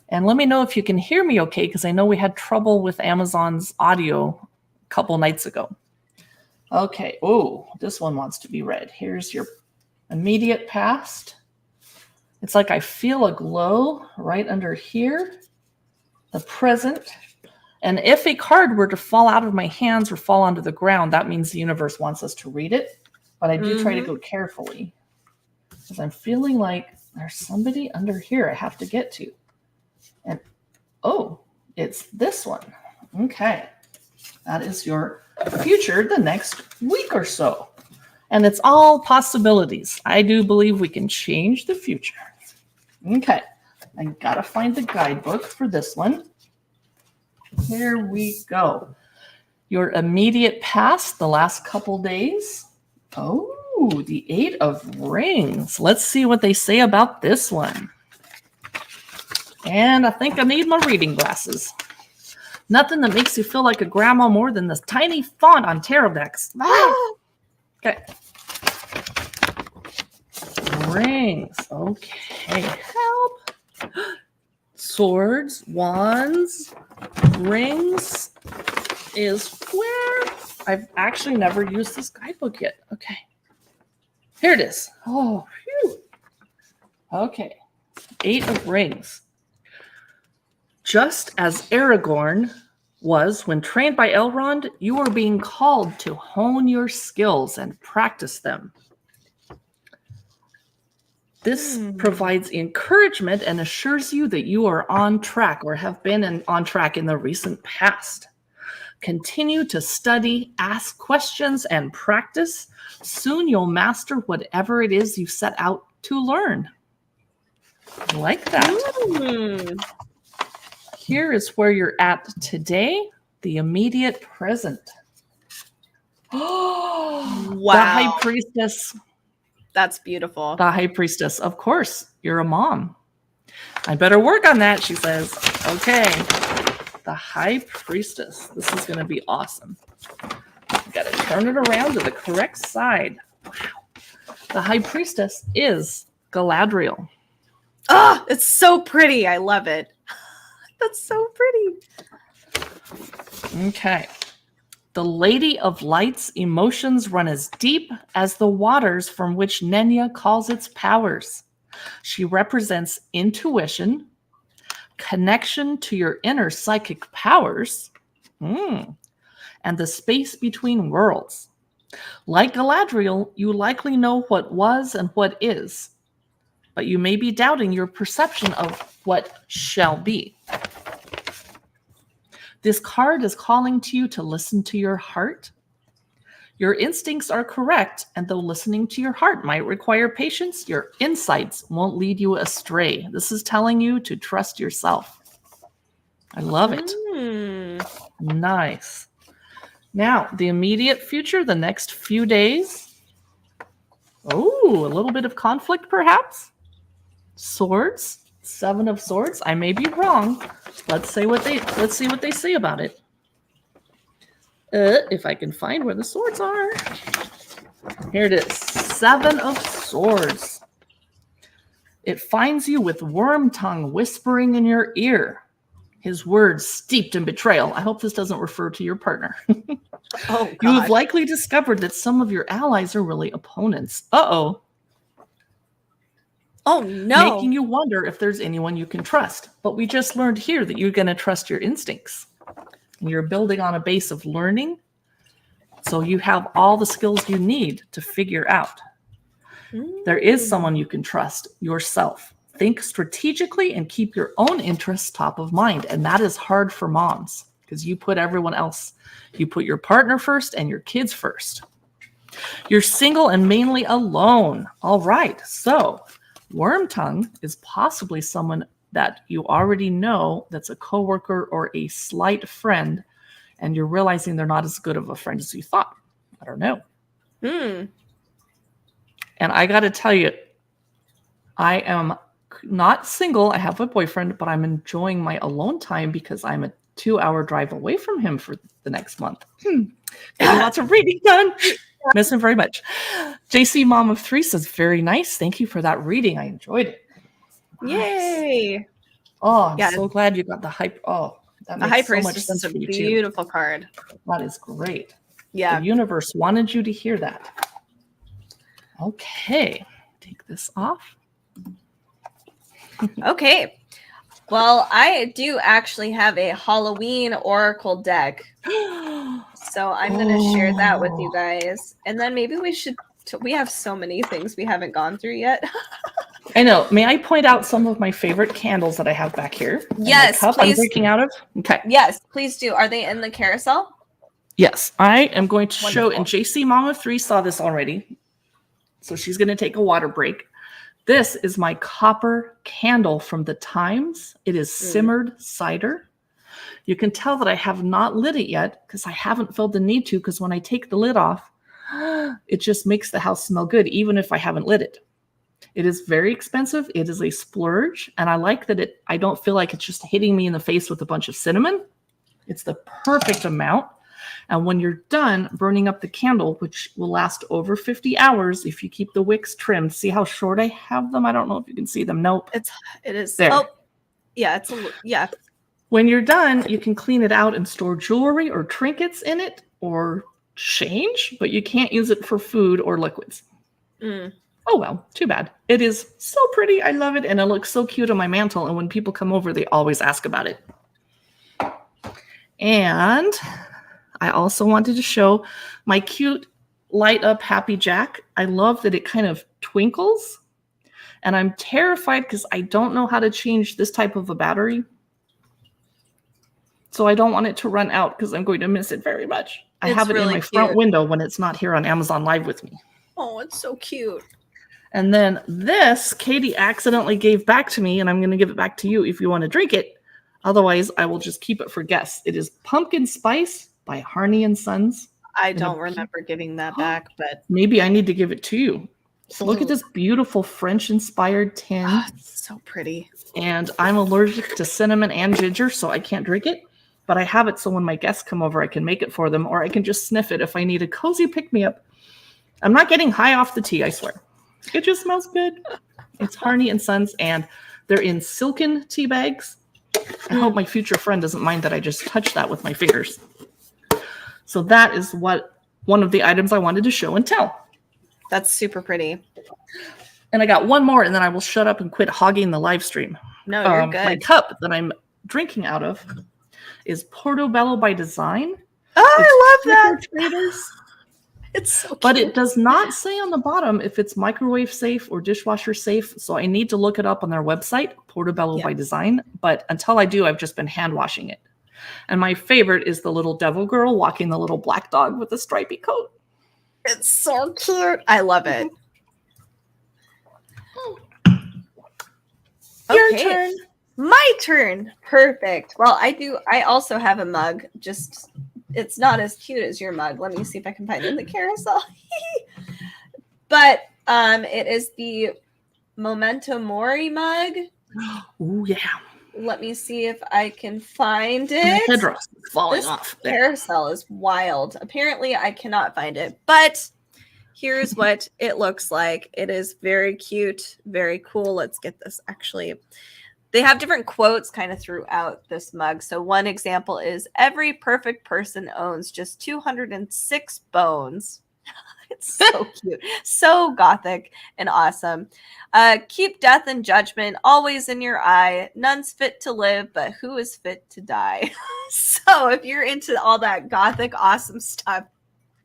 And let me know if you can hear me okay, because I know we had trouble with Amazon's audio a couple nights ago. Okay. Oh, this one wants to be read. Here's your immediate past. It's like I feel a glow right under here. The present. And if a card were to fall out of my hands or fall onto the ground, that means the universe wants us to read it. But I do try to go carefully. Because I'm feeling like there's somebody under here I have to get to. And, oh, it's this one. Okay. That is your future the next week or so. And it's all possibilities. I do believe we can change the future. Okay. I got to find the guidebook for this one. Here we go. Your immediate past, the last couple days. Oh, the 8 of Rings. Let's see what they say about this one. And I think I need my reading glasses. Nothing that makes you feel like a grandma more than this tiny font on tarot decks. Okay. Rings. Okay. Help. Swords, wands, rings is where I've actually never used this guidebook yet. Okay. Here it is. Oh, phew. Okay. 8 of Rings. Just as Aragorn was when trained by Elrond, you are being called to hone your skills and practice them. This provides encouragement and assures you that you are on track or have been on track in the recent past. Continue to study, ask questions, and practice. Soon you'll master whatever it is you set out to learn. I like that. Here is where you're at today, the immediate present. Oh, Wow. The High Priestess. That's beautiful. The High Priestess. Of course, you're a mom. I better work on that, she says. Okay. The High Priestess. This is going to be awesome. Got to turn it around to the correct side. Wow. The High Priestess is Galadriel. Oh, it's so pretty. I love it. That's so pretty. Okay. The Lady of Light's emotions run as deep as the waters from which Nenya calls its powers. She represents intuition, connection to your inner psychic powers, and the space between worlds. Like Galadriel, you likely know what was and what is, but you may be doubting your perception of what shall be. This card is calling to you to listen to your heart. Your instincts are correct, and though listening to your heart might require patience, your insights won't lead you astray. This is telling you to trust yourself. I love it. Nice. Now, the immediate future, the next few days. Oh, a little bit of conflict, perhaps. Swords. 7 of Swords. I may be wrong. Let's see what they say about it. If I can find where the swords are. Here it is. 7 of Swords. It finds you with Wormtongue whispering in your ear. His words steeped in betrayal. I hope this doesn't refer to your partner. Oh, God. You have likely discovered that some of your allies are really opponents. Uh-oh. Oh, no. Making you wonder if there's anyone you can trust. But we just learned here that you're going to trust your instincts. And you're building on a base of learning. So you have all the skills you need to figure out. There is someone you can trust, yourself. Think strategically and keep your own interests top of mind. And that is hard for moms because you put everyone else. You put your partner first and your kids first. You're single and mainly alone. All right. So Wormtongue is possibly someone that you already know that's a coworker or a slight friend, and you're realizing they're not as good of a friend as you thought. I don't know. And I got to tell you, I am not single. I have a boyfriend, but I'm enjoying my alone time because I'm a 2-hour drive away from him for the next month. Getting lots of reading done. Miss him very much. JC Mom of 3 says, very nice. Thank you for that reading. I enjoyed it. Yay. Oh, I'm so glad you got the hype. Oh, that The makes High so much Priestess sense is a for you too. beautiful card. That is great. Yeah. The universe wanted you to hear that. Okay. Take this off. Okay. Well, I do actually have a Halloween Oracle deck. So I'm going to share that with you guys. And then maybe we should, we have so many things we haven't gone through yet. I know. May I point out some of my favorite candles that I have back here? Yes, cup please. I'm drinking out of? Okay. Yes, please do. Are they in the carousel? Yes. I am going to show, Wonderful. and JC Mom of 3 saw this already. So she's going to take a water break. This is my copper candle from the Times. It is simmered cider. You can tell that I have not lit it yet because I haven't felt the need to, because when I take the lid off, it just makes the house smell good, even if I haven't lit it. It is very expensive. It is a splurge. And I like that I don't feel like it's just hitting me in the face with a bunch of cinnamon. It's the perfect amount. And when you're done burning up the candle, which will last over 50 hours if you keep the wicks trimmed. See how short I have them? I don't know if you can see them. Nope. It is. There. Oh, yeah. Yeah. When you're done, you can clean it out and store jewelry or trinkets in it or change, but you can't use it for food or liquids. Oh, well, too bad. It is so pretty. I love it. And it looks so cute on my mantle. And when people come over, they always ask about it. And I also wanted to show my cute light up Happy Jack. I love that it kind of twinkles. And I'm terrified because I don't know how to change this type of a battery. So I don't want it to run out because I'm going to miss it very much. I It's have it in really my front cute. window when it's not here on Amazon Live with me. Oh, it's so cute. And then this, Katie accidentally gave back to me, and I'm going to give it back to you if you want to drink it. Otherwise, I will just keep it for guests. It is Pumpkin Spice by Harney and Sons. I don't remember giving that back, but Maybe I need to give it to you. So look at this beautiful French-inspired tin. oh, it's so pretty. And I'm allergic to cinnamon and ginger, so I can't drink it. But I have it so when my guests come over, I can make it for them, or I can just sniff it if I need a cozy pick-me-up. I'm not getting high off the tea, I swear. It just smells good. It's Harney and Sons, and they're in silken tea bags. I hope my future friend doesn't mind that I just touched that with my fingers. So that is one of the items I wanted to show and tell. That's super pretty. And I got one more, and then I will shut up and quit hogging the live stream. No, you're good. My cup that I'm drinking out of is Portobello by Design. Oh, I love that. Traders. It's so cute. But it does not say on the bottom if it's microwave safe or dishwasher safe. So I need to look it up on their website, Portobello by Design. But until I do, I've just been hand washing it. And my favorite is the little devil girl walking the little black dog with the stripy coat. It's so cute. I love it. Your turn. My turn. Perfect. Well, I also have a mug. Just it's not as cute as your mug. Let me see if I can find it in the carousel. But it is the Memento Mori mug. Oh yeah. Let me see if I can find My it. headdress is falling This off. There. carousel is wild. Apparently, I cannot find it, but here's what it looks like. It is very cute, very cool. Let's get this actually. They have different quotes kind of throughout this mug. So one example is every perfect person owns just 206 bones. It's so cute. So gothic and awesome. Keep death and judgment always in your eye. None's fit to live, but who is fit to die? So if you're into all that gothic awesome stuff,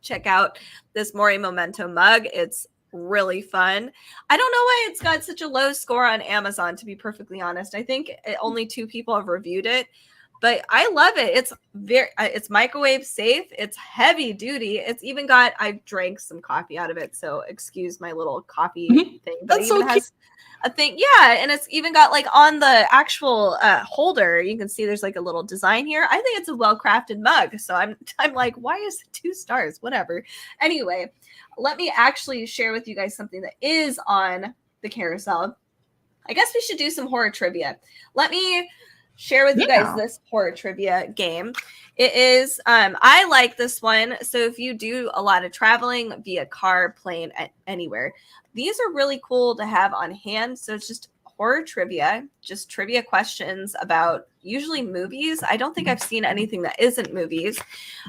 check out this Mori Memento mug. It's really fun. I don't know why it's got such a low score on Amazon, to be perfectly honest. I think only 2 people have reviewed it, but I love it. It's microwave safe. It's heavy duty. It's even got, I drank some coffee out of it, so excuse my little coffee thing. But That's it even so has a thing. Yeah, and it's even got like on the actual holder, you can see there's like a little design here. I think it's a well-crafted mug. So I'm like, why is it 2 stars? Whatever. Anyway, let me actually share with you guys something that is on the carousel. I guess we should do some horror trivia. Let me share with you guys this horror trivia game. It is, I like this one. So if you do a lot of traveling via car, plane, anywhere, these are really cool to have on hand. So it's just horror trivia, just trivia questions about usually movies. I don't think I've seen anything that isn't movies.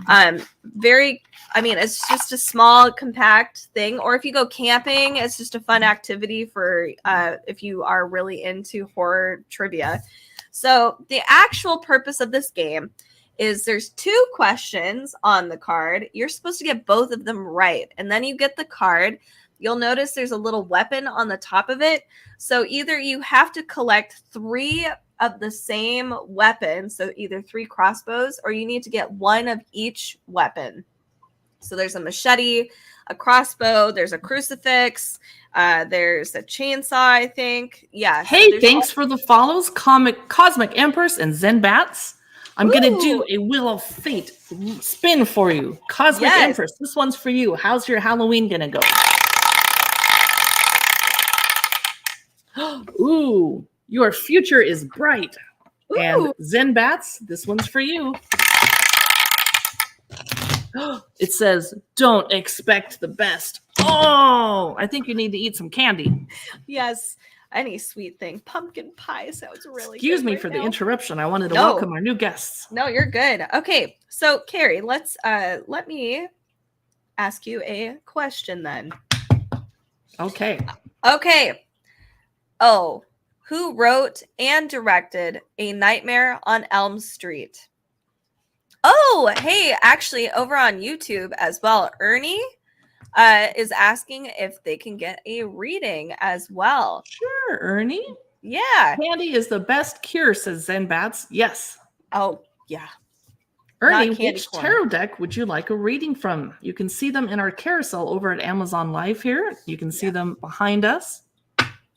It's just a small, compact thing. Or if you go camping, it's just a fun activity for if you are really into horror trivia. So the actual purpose of this game is there's 2 questions on the card. You're supposed to get both of them right. And then you get the card. You'll notice there's a little weapon on the top of it. So either you have to collect 3 of the same weapon, so either 3 crossbows, or you need to get 1 of each weapon. So there's a machete, a crossbow, there's a crucifix, there's a chainsaw, I think. Yeah. Hey, thanks for the follows, Cosmic Empress and Zen Bats. I'm going to do a Wheel of Fate spin for you. Cosmic Empress, this one's for you. How's your Halloween going to go? Ooh, your future is bright. Ooh. And Zen Bats, this one's for you. It says, don't expect the best. Oh, I think you need to eat some candy. Yes, any sweet thing. Pumpkin pie sounds really Excuse good me right for now. the interruption. I wanted to welcome our new guests. No, you're good. Okay, so Carrie, let me ask you a question then. Okay. Oh, who wrote and directed A Nightmare on Elm Street? Oh, hey, actually over on YouTube as well, Ernie. is asking if they can get a reading as well. Sure, Ernie. Yeah. Candy is the best cure, says Zenbats. Yes. Oh, yeah. Ernie, Not candy which corn. tarot deck would you like a reading from? You can see them in our carousel over at Amazon Live here. You can see them behind us.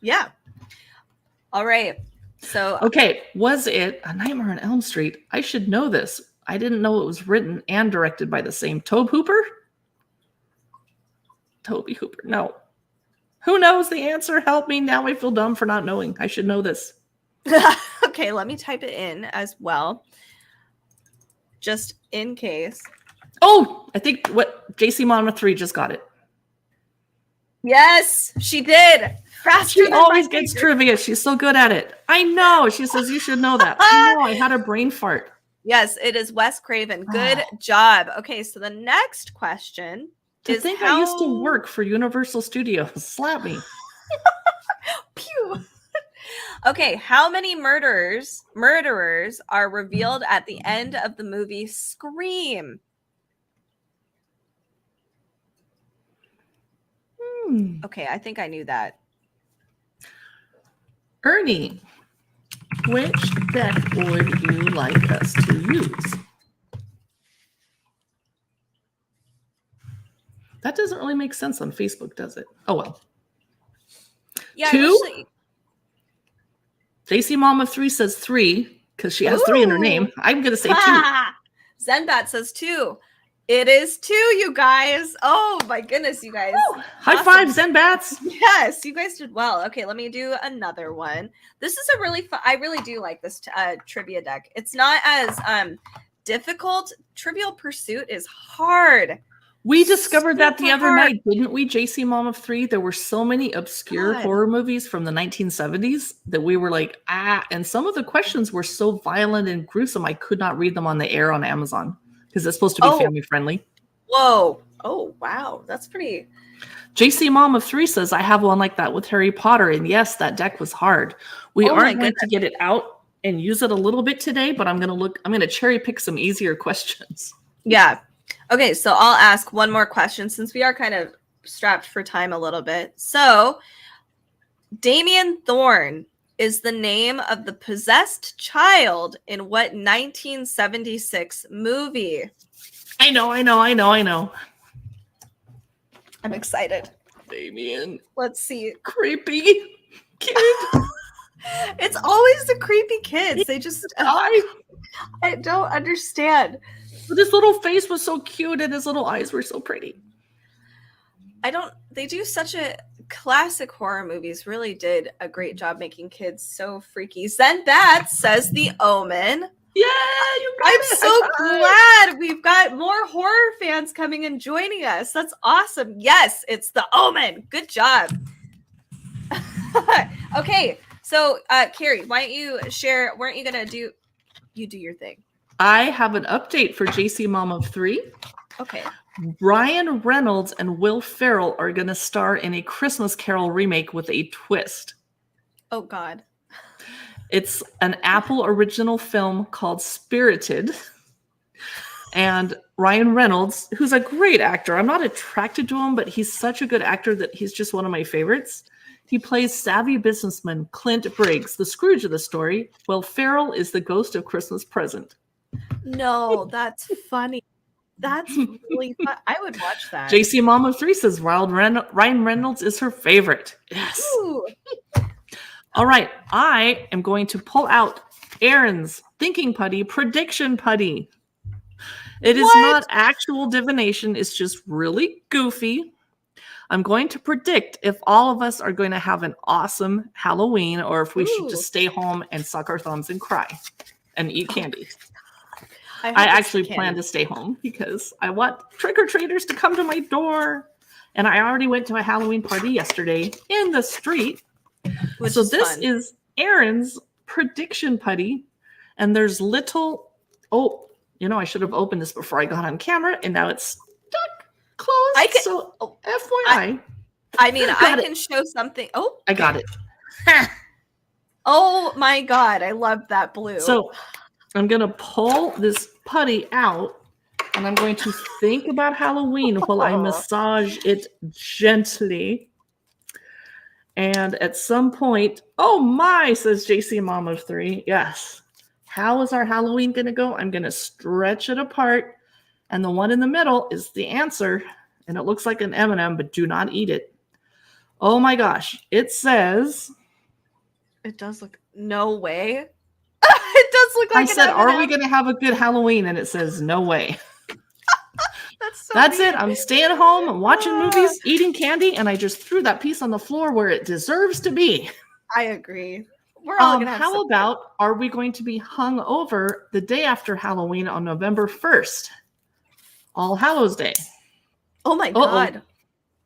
Yeah. All right. So, Okay, was it A Nightmare on Elm Street? I should know this. I didn't know it was written and directed by the same Tobe Hooper. Toby Hooper. No. Who knows the answer? Help me. Now I feel dumb for not knowing. I should know this. okay, let me type it in as well. Just in case. Oh, I think what JC Mama 3 just got it. Yes, she did. Faster She than always my gets finger. trivia. She's so good at it. I know. She says you should know that. I know. I had a brain fart. Yes, it is Wes Craven. Good job. Okay, so the next question To is think I used to work for Universal Studios. Slap me. Pew. Okay, how many murderers are revealed at the end of the movie Scream? Okay, I think I knew that. Ernie, which deck would you like us to use? That doesn't really make sense on Facebook, does it? Oh, well. Yeah, 2? usually- JC Mama 3 says 3 because she has 3 in her name. I'm going to say 2. Zenbat says 2. It is 2, you guys. Oh my goodness, you guys. High Awesome. five, Zenbats. Yes, you guys did well. Okay, let me do another one. This is a really fun. I really do like this trivia deck. It's not as difficult. Trivial Pursuit is hard. We discovered that the Super other hard. night, didn't we, JC Mom of 3? There were so many obscure God. horror movies from the 1970s that we were like, and some of the questions were so violent and gruesome, I could not read them on the air on Amazon because it's supposed to be family friendly. Whoa. Oh, wow. That's pretty. JC Mom of 3 says, I have one like that with Harry Potter. And yes, that deck was hard. We Oh my aren't going to get it out and use it a little bit today, but I'm going to cherry pick some easier questions. Yeah. Okay, so I'll ask one more question since we are kind of strapped for time a little bit. So, Damien Thorne is the name of the possessed child in what 1976 movie? I know. I'm excited. Damien. Let's see. Creepy kid. It's always the creepy kids. They just I don't understand. But his little face was so cute and his little eyes were so pretty. They do such a classic horror movies really did a great job making kids so freaky. Zenbat says The Omen. Yeah, you got I'm it. so glad we've got more horror fans coming and joining us. That's awesome. Yes, it's The Omen. Good job. Okay, so Carrie, why don't you share? Weren't you gonna do your thing? I have an update for JC Mom of 3. Okay. Ryan Reynolds and Will Ferrell are going to star in a Christmas Carol remake with a twist. Oh God. It's an Apple original film called Spirited. And Ryan Reynolds, who's a great actor, I'm not attracted to him, but he's such a good actor that he's just one of my favorites. He plays savvy businessman Clint Briggs, the Scrooge of the story, while Ferrell is the ghost of Christmas Present. No, that's funny. That's really fun. I would watch that. JC Mom of 3 says Ryan Reynolds is her favorite. Yes. Ooh. All right. I am going to pull out Aaron's thinking putty, prediction putty. It is not actual divination. It's just really goofy. I'm going to predict if all of us are going to have an awesome Halloween or if we should just stay home and suck our thumbs and cry and eat candy. I actually plan to stay home because I want trick-or-treaters to come to my door. And I already went to a Halloween party yesterday in the street. So this is Aaron's prediction putty. And there's little... Oh, I should have opened this before I got on camera. And now it's stuck closed. So FYI. I can show something. Oh. I got it. Oh my God. I love that blue. So I'm going to pull this putty out And I'm going to think about Halloween while I massage it gently. And at some point, oh my, says JC Mom of 3. Yes. How is our Halloween going to go? I'm going to stretch it apart. And the one in the middle is the answer. And it looks like an M&M, but do not eat it. Oh my gosh. It says... It does look... No way. It does look like I said, are we M&M. going to have a good Halloween? And it says, no way. That's it. I'm staying home, I'm watching movies, eating candy, and I just threw that piece on the floor where it deserves to be. I agree. We're all gonna have how something. about, are we going to be hung over the day after Halloween on November 1st? All Hallows Day. Oh my God.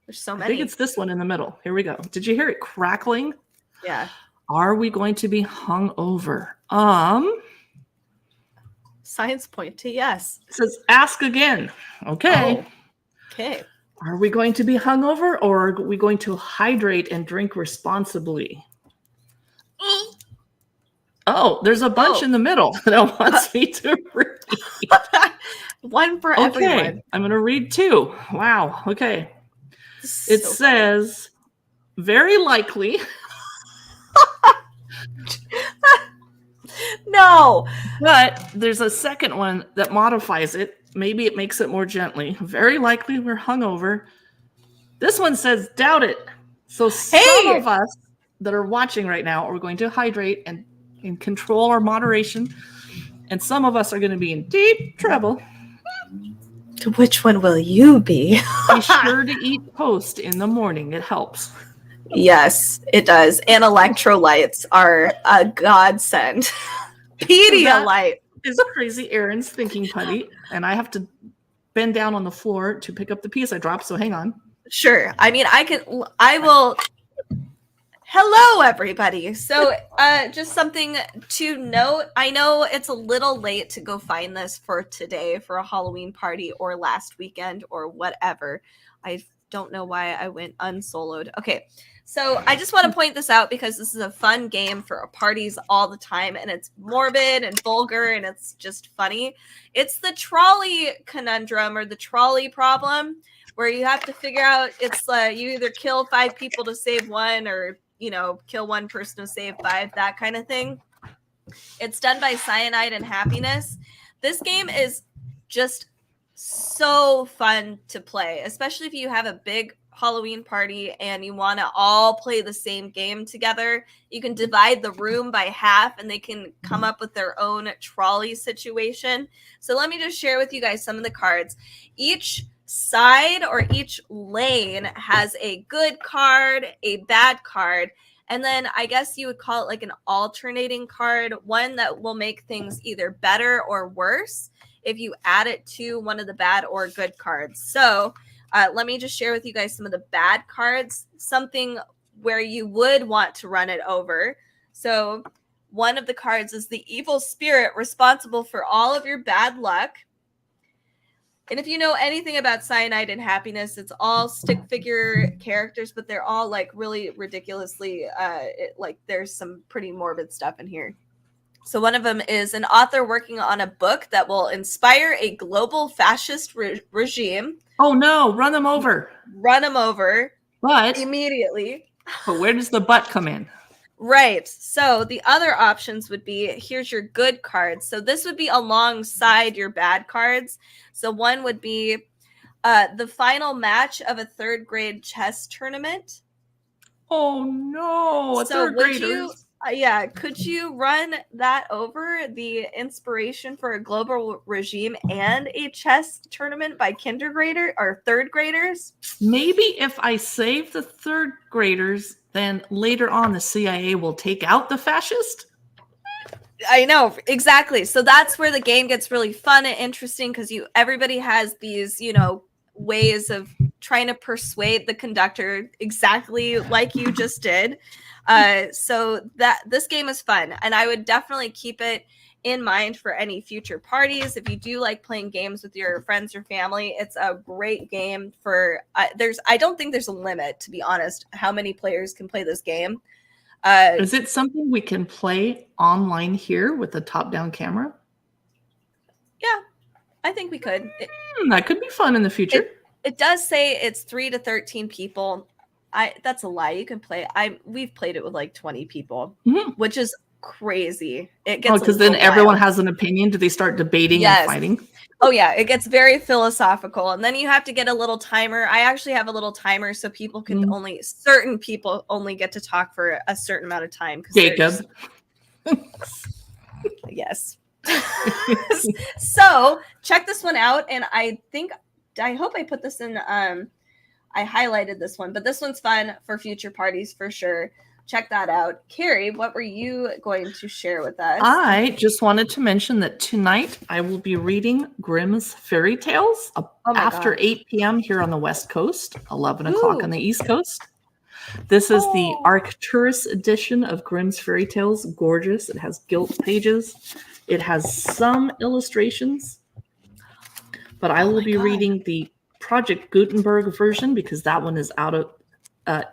There's so I many. think it's this one in the middle. Here we go. Did you hear it crackling? Yeah. Are we going to be hung over? Signs point to yes. It says ask again. Okay. Oh, okay. Are we going to be hungover, or are we going to hydrate and drink responsibly? Oh, there's a bunch in the middle that wants me to read. One for everyone. I'm going to read 2. Wow. Okay. It says, very likely. No. But there's a second one that modifies it. Maybe it makes it more gently. Very likely we're hungover. This one says, doubt it. So some of us that are watching right now are going to hydrate and control our moderation. And some of us are going to be in deep trouble. Which one will you be? Be sure to eat Post in the morning. It helps. Yes, it does. And electrolytes are a godsend. Pedialyte is Crazy Aaron's thinking putty, and I have to bend down on the floor to pick up the piece I dropped, so hang on. Sure. I mean, I will. Hello, everybody. So just something to note. I know it's a little late to go find this for today for a Halloween party or last weekend or whatever. I don't know why I went unsoloed. Okay. So I just want to point this out because this is a fun game for parties all the time, and it's morbid and vulgar, and it's just funny. It's the trolley conundrum or the trolley problem, where you have to figure out it's you either kill 5 people to save 1, or kill 1 person to save 5, that kind of thing. It's done by Cyanide and Happiness. This game is just so fun to play, especially if you have a big Halloween party and you want to all play the same game together. You can divide the room by half and they can come up with their own trolley situation. So let me just share with you guys some of the cards. Each side or each lane has a good card, a bad card, and then I guess you would call it like an alternating card, one that will make things either better or worse if you add it to one of the bad or good cards. So let me just share with you guys some of the bad cards, something where you would want to run it over. So one of the cards is the evil spirit responsible for all of your bad luck. And if you know anything about Cyanide and Happiness, it's all stick figure characters, but they're all like really ridiculously, like there's some pretty morbid stuff in here. So one of them is an author working on a book that will inspire a global fascist regime. Oh no, run them over. Run them over. But immediately. But where does the butt come in? Right. So the other options would be, here's your good cards. So this would be alongside your bad cards. So one would be the final match of a 3rd grade chess tournament. Oh no, so would you? Could you run that over, the inspiration for a global regime and a chess tournament by kindergartner or 3rd graders? Maybe if I save the 3rd graders, then later on the CIA will take out the fascist. I know, exactly. So that's where the game gets really fun and interesting, because everybody has these, ways of trying to persuade the conductor exactly like you just did. So that this game is fun, and I would definitely keep it in mind for any future parties. If you do like playing games with your friends or family, it's a great game for I don't think there's a limit, to be honest, how many players can play this game. Is it something we can play online here with a top-down camera? Yeah, I think we could. That could be fun in the future. It does say it's 3 to 13 people. That's a lie. You can play. We've played it with like 20 people, which is crazy. It gets because then everyone has an opinion. Do they start debating and fighting? Oh yeah, it gets very philosophical, and then you have to get a little timer. I actually have a little timer so people can certain people only get to talk for a certain amount of time. Jacob. Yes. So check this one out, and I hope I put this in. I highlighted this one, but this one's fun for future parties for sure. Check that out. Carrie, what were you going to share with us? I just wanted to mention that tonight I will be reading Grimm's Fairy Tales after 8 p.m. here on the West Coast, 11 o'clock on the East Coast. This is the Arcturus edition of Grimm's Fairy Tales. Gorgeous. It has gilt pages. It has some illustrations. But I will be reading the Project Gutenberg version because that one is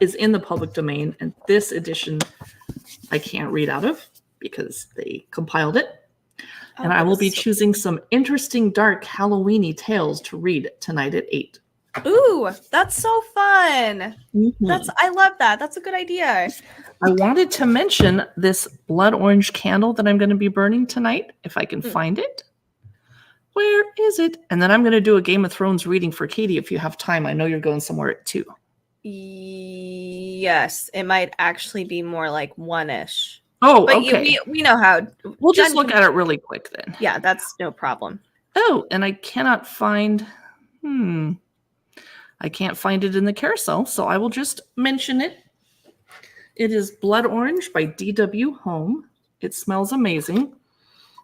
is in the public domain, and this edition I can't read out of because they compiled it. And I will be choosing some interesting, dark, Halloween-y tales to read tonight at 8. Ooh, that's so fun. I love that. That's a good idea. I wanted to mention this blood orange candle that I'm going to be burning tonight, if I can find it. Where is it? And then I'm going to do a Game of Thrones reading for Katie if you have time. I know you're going somewhere at 2. Yes, it might actually be more like 1-ish. Oh, but okay. We know how. We'll just look at it really quick then. Yeah, that's no problem. Oh, and I cannot find. I can't find it in the carousel, so I will just mention it. It is Blood Orange by D.W. Home. It smells amazing.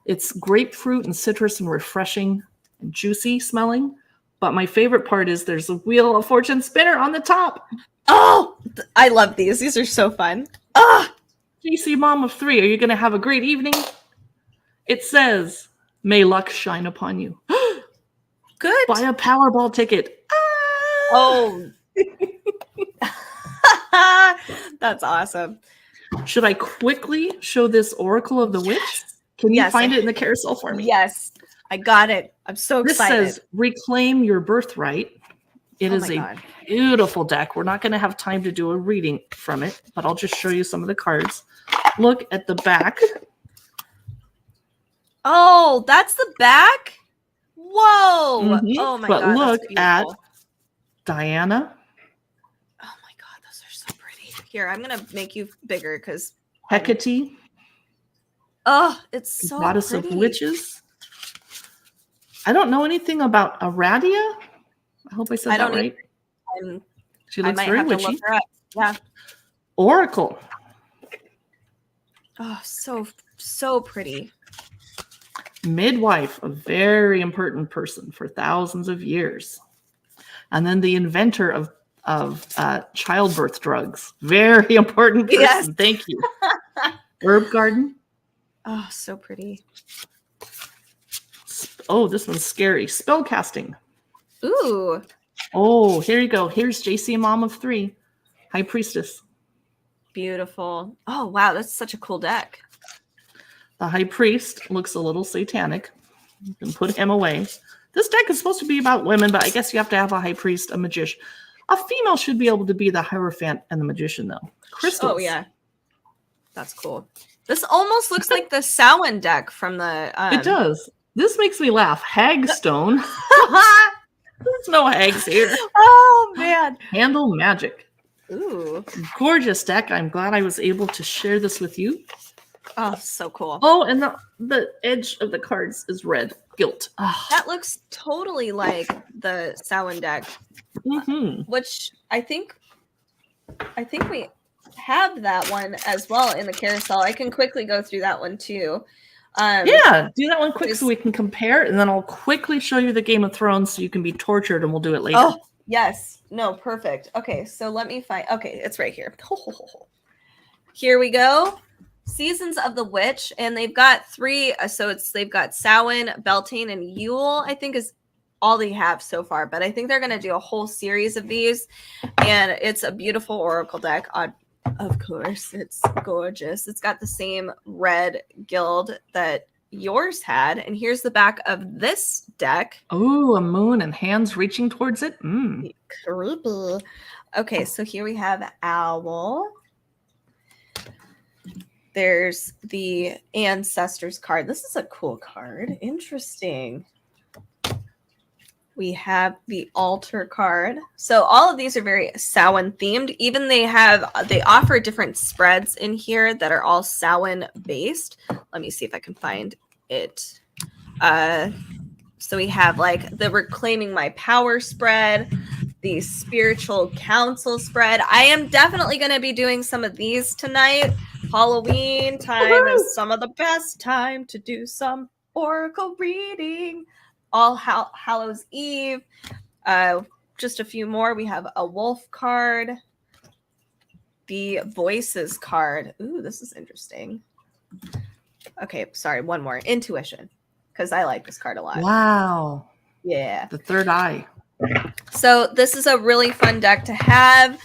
It's grapefruit and citrus and refreshing and juicy smelling. But my favorite part is there's a Wheel of Fortune spinner on the top. Oh, I love these. These are so fun. JC Mom of 3, are you going to have a great evening? It says, may luck shine upon you. Good. Buy a Powerball ticket. Oh. That's awesome. Should I quickly show this Oracle of the Witch? Can you find it in the carousel for me? Yes. I got it. I'm so excited. This says, reclaim your birthright. It is a beautiful deck. We're not going to have time to do a reading from it, but I'll just show you some of the cards. Look at the back. Oh, that's the back? Whoa. Oh my God. But look at Diana. Oh my God, those are so pretty. Here, I'm going to make you bigger because Hecate. Oh, it's so Goddess pretty. of Witches. I don't know anything about Aradia. I hope I said that right. She looks very witchy. Yeah. Oracle. Oh, so pretty. Midwife, a very important person for thousands of years. And then the inventor of childbirth drugs. Very important person. Yes. Thank you. Herb garden. Oh, so pretty. Oh, this one's scary. Spellcasting. Ooh. Oh, here you go. Here's JC Mom of 3. High Priestess. Beautiful. Oh, wow. That's such a cool deck. The High Priest looks a little satanic. You can put him away. This deck is supposed to be about women, but I guess you have to have a High Priest, a Magician. A female should be able to be the Hierophant and the Magician, though. Crystals. Oh, yeah. That's cool. This almost looks like the Samhain deck from the... It does. This makes me laugh. Hagstone. There's no hags here. Oh, man. Handle Magic. Ooh. Gorgeous deck. I'm glad I was able to share this with you. Oh, so cool. Oh, and the edge of the cards is red. Gilt. That looks totally like the Samhain deck. Which I think we have that one as well in the carousel. I can quickly go through that one too. Yeah, do that one quick so we can compare, and then I'll quickly show you the Game of Thrones so you can be tortured, and we'll do it later. Oh, yes. No, perfect. Okay, so let me find... Okay, it's right here. Here we go. Seasons of the Witch, and they've got 3. So they've got Samhain, Beltane, and Yule, I think is all they have so far. But I think they're going to do a whole series of these, and it's a beautiful Oracle deck. Of course, it's gorgeous. It's got the same red guild that yours had. And here's the back of this deck. Oh, a moon and hands reaching towards it. Creepy. Okay, so here we have Owl. There's the Ancestors card. This is a cool card. Interesting. We have the Altar card. So all of these are very Samhain themed. Even they offer different spreads in here that are all Samhain based. Let me see if I can find it. So we have like the Reclaiming My Power spread, the Spiritual Council spread. I am definitely going to be doing some of these tonight. Halloween time is some of the best time to do some oracle reading. All Hallows Eve. Just a few more. We have a Wolf card. The Voices card. Ooh, this is interesting. Okay, sorry, one more. Intuition. Because I like this card a lot. Wow. Yeah. The third eye. So this is a really fun deck to have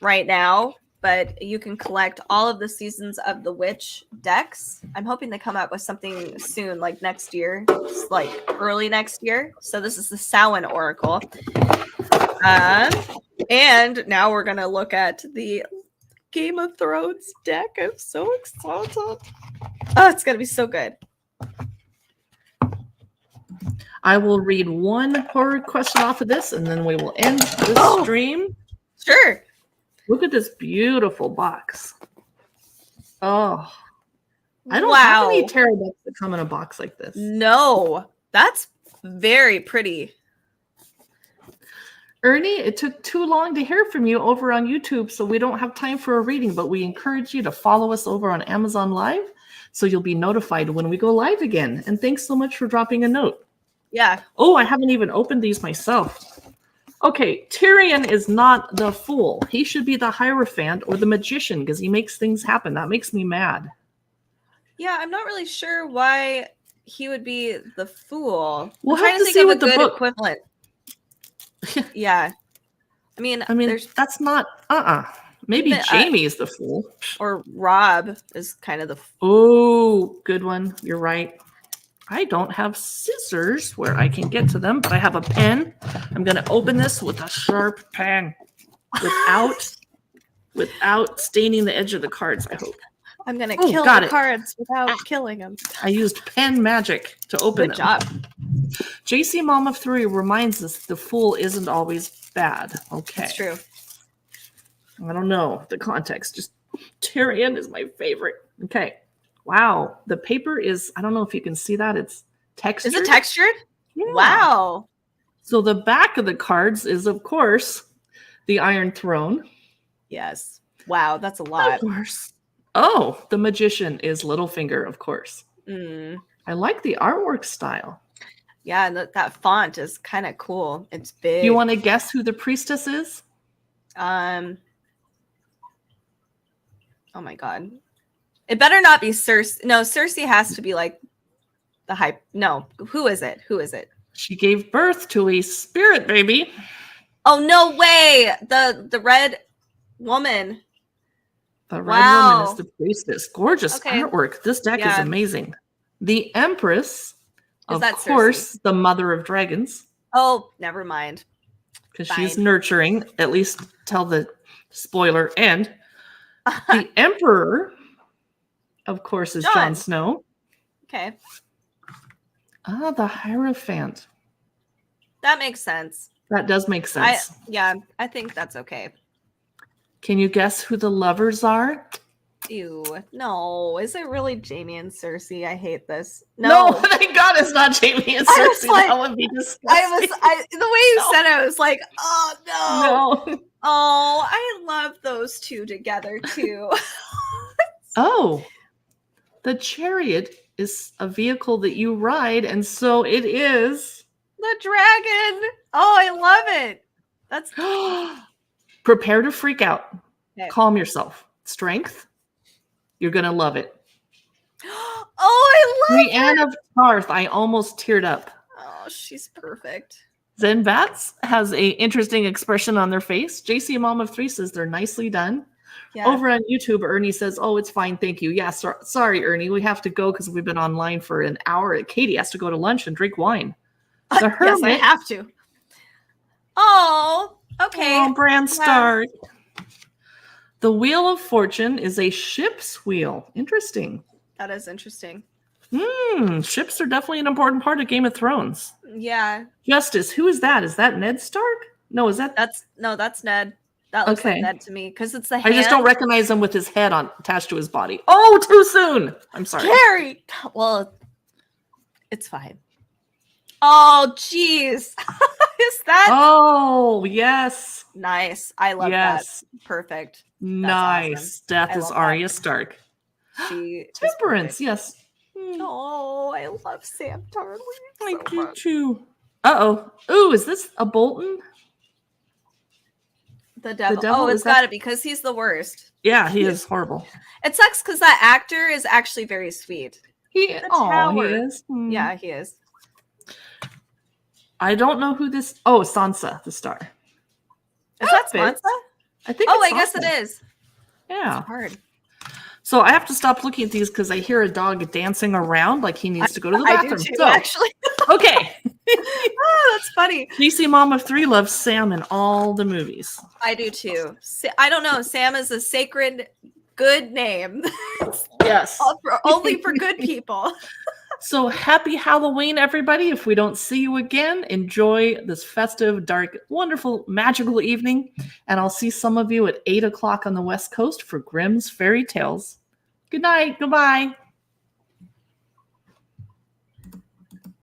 right now. But you can collect all of the Seasons of the Witch decks. I'm hoping they come out with something soon, like next year, like early next year. So this is the Samhain Oracle. And now we're going to look at the Game of Thrones deck. I'm so excited. Oh, it's going to be so good. I will read one horror question off of this, and then we will end the stream. Sure. Look at this beautiful box. Oh, I don't have any tarot decks that come in a box like this. No, that's very pretty. Ernie, it took too long to hear from you over on YouTube, so we don't have time for a reading, but we encourage you to follow us over on Amazon Live so you'll be notified when we go live again. And thanks so much for dropping a note. Yeah. Oh, I haven't even opened these myself. Okay, Tyrion is not the fool. He should be the Hierophant or the magician because he makes things happen. That makes me mad. Yeah, I'm not really sure why he would be the fool. We'll I'm trying have to to think see of a what the good book- equivalent. Yeah. I mean, that's not, Maybe Even, Jamie is the fool. or Rob is kind of the Oh, good one. You're right. I don't have scissors where I can get to them, but I have a pen. I'm going to open this with a sharp pen without staining the edge of the cards, I hope. I'm going to Oh, kill got the it. cards without killing them. I used pen magic to open Good them. job. JC Mom of 3 reminds us the fool isn't always bad. Okay. That's true. I don't know the context. Just Tyrion is my favorite. Okay. Wow. The paper is, I don't know if you can see that. It's textured. Is it textured? Yeah. Wow. So the back of the cards is, of course, the Iron Throne. Yes. Wow, that's a Of lot. course. Oh, the Magician is Littlefinger, of course. I like the artwork style. Yeah, and that font is kind of cool. It's big. Do you want to guess who the priestess is? Oh my god. It better not be Cersei. No, Cersei has to be like the hype. No, who is it? Who is it? She gave birth to a spirit baby. Oh no way! The red woman. The red woman Wow. is the priestess. Gorgeous Okay. artwork. This deck is Yeah. amazing. The Empress, Is of that course, the mother of dragons, Oh, never mind. because she's Fine. nurturing. At least tell the spoiler end. The Emperor, of course, is Jon Jon. Snow. Okay, The Hierophant. that makes sense. That does make sense. I think that's okay. Can you guess who the lovers are? Ew, no, is it really Jamie and Cersei? I hate this. No, No, thank God it's not Jamie and I was Cersei. like- That would be disgusting. the way you No. said it, I was like, oh no. No. Oh, I love those two together too. Oh, the chariot is a vehicle that you ride, and so it is. The dragon. Oh, I love it. That's Prepare to freak out. Okay. Calm yourself. Strength. You're gonna love it. oh, I love Brienne of Tarth. I almost teared up. Oh, she's perfect. Zen Bats has a interesting expression on their face. JC Mom of 3 says they're nicely done. Yeah. Over on YouTube, Ernie says, "Oh, it's fine, thank you." Yeah, sorry, Ernie, we have to go because we've been online for an hour. Katie has to go to lunch and drink wine. The Yes, I Hermit. have to. Oh, okay. Oh, Bran Stark. The Wheel of Fortune is a ship's wheel. Interesting. That is interesting. Ships are definitely an important part of Game of Thrones. Yeah. Justice, who is that? Is that Ned Stark? No, is that? That's Ned. That looks like Okay. Ned to me because it's the I hand. just don't recognize him with his head attached to his body. Oh, too soon. I'm sorry. Carrie. Well, it's fine. Oh, jeez. Is that Oh, yes. nice? I love Yes. that. Perfect. Nice. awesome. Death I is love Arya that. Stark. She is Temperance, perfect. yes. Oh, I love Sam Tarly I so do much. too. Uh-oh. Ooh, is this a Bolton? The devil. devil, Oh, is it's that- got to be because he's the worst. Yeah, he is horrible. It sucks because that actor is actually very sweet. He tower. is. Yeah, he is. I don't know who this. Oh, Sansa, the star. Is that fits. Sansa? I think. Oh, it's I guess Sansa. it is. Yeah. Hard. So I have to stop looking at these because I hear a dog dancing around like he needs to go to the I bathroom. do too, So, actually. okay. Oh, that's funny. Casey, mom of 3, loves Sam in all the movies. I do too. I don't know. Sam is a sacred, good name. Yes. Only for good people. So happy Halloween, everybody. If we don't see you again, enjoy this festive, dark, wonderful, magical evening. And I'll see some of you at 8 o'clock on the West Coast for Grimm's Fairy Tales. Good night. Goodbye.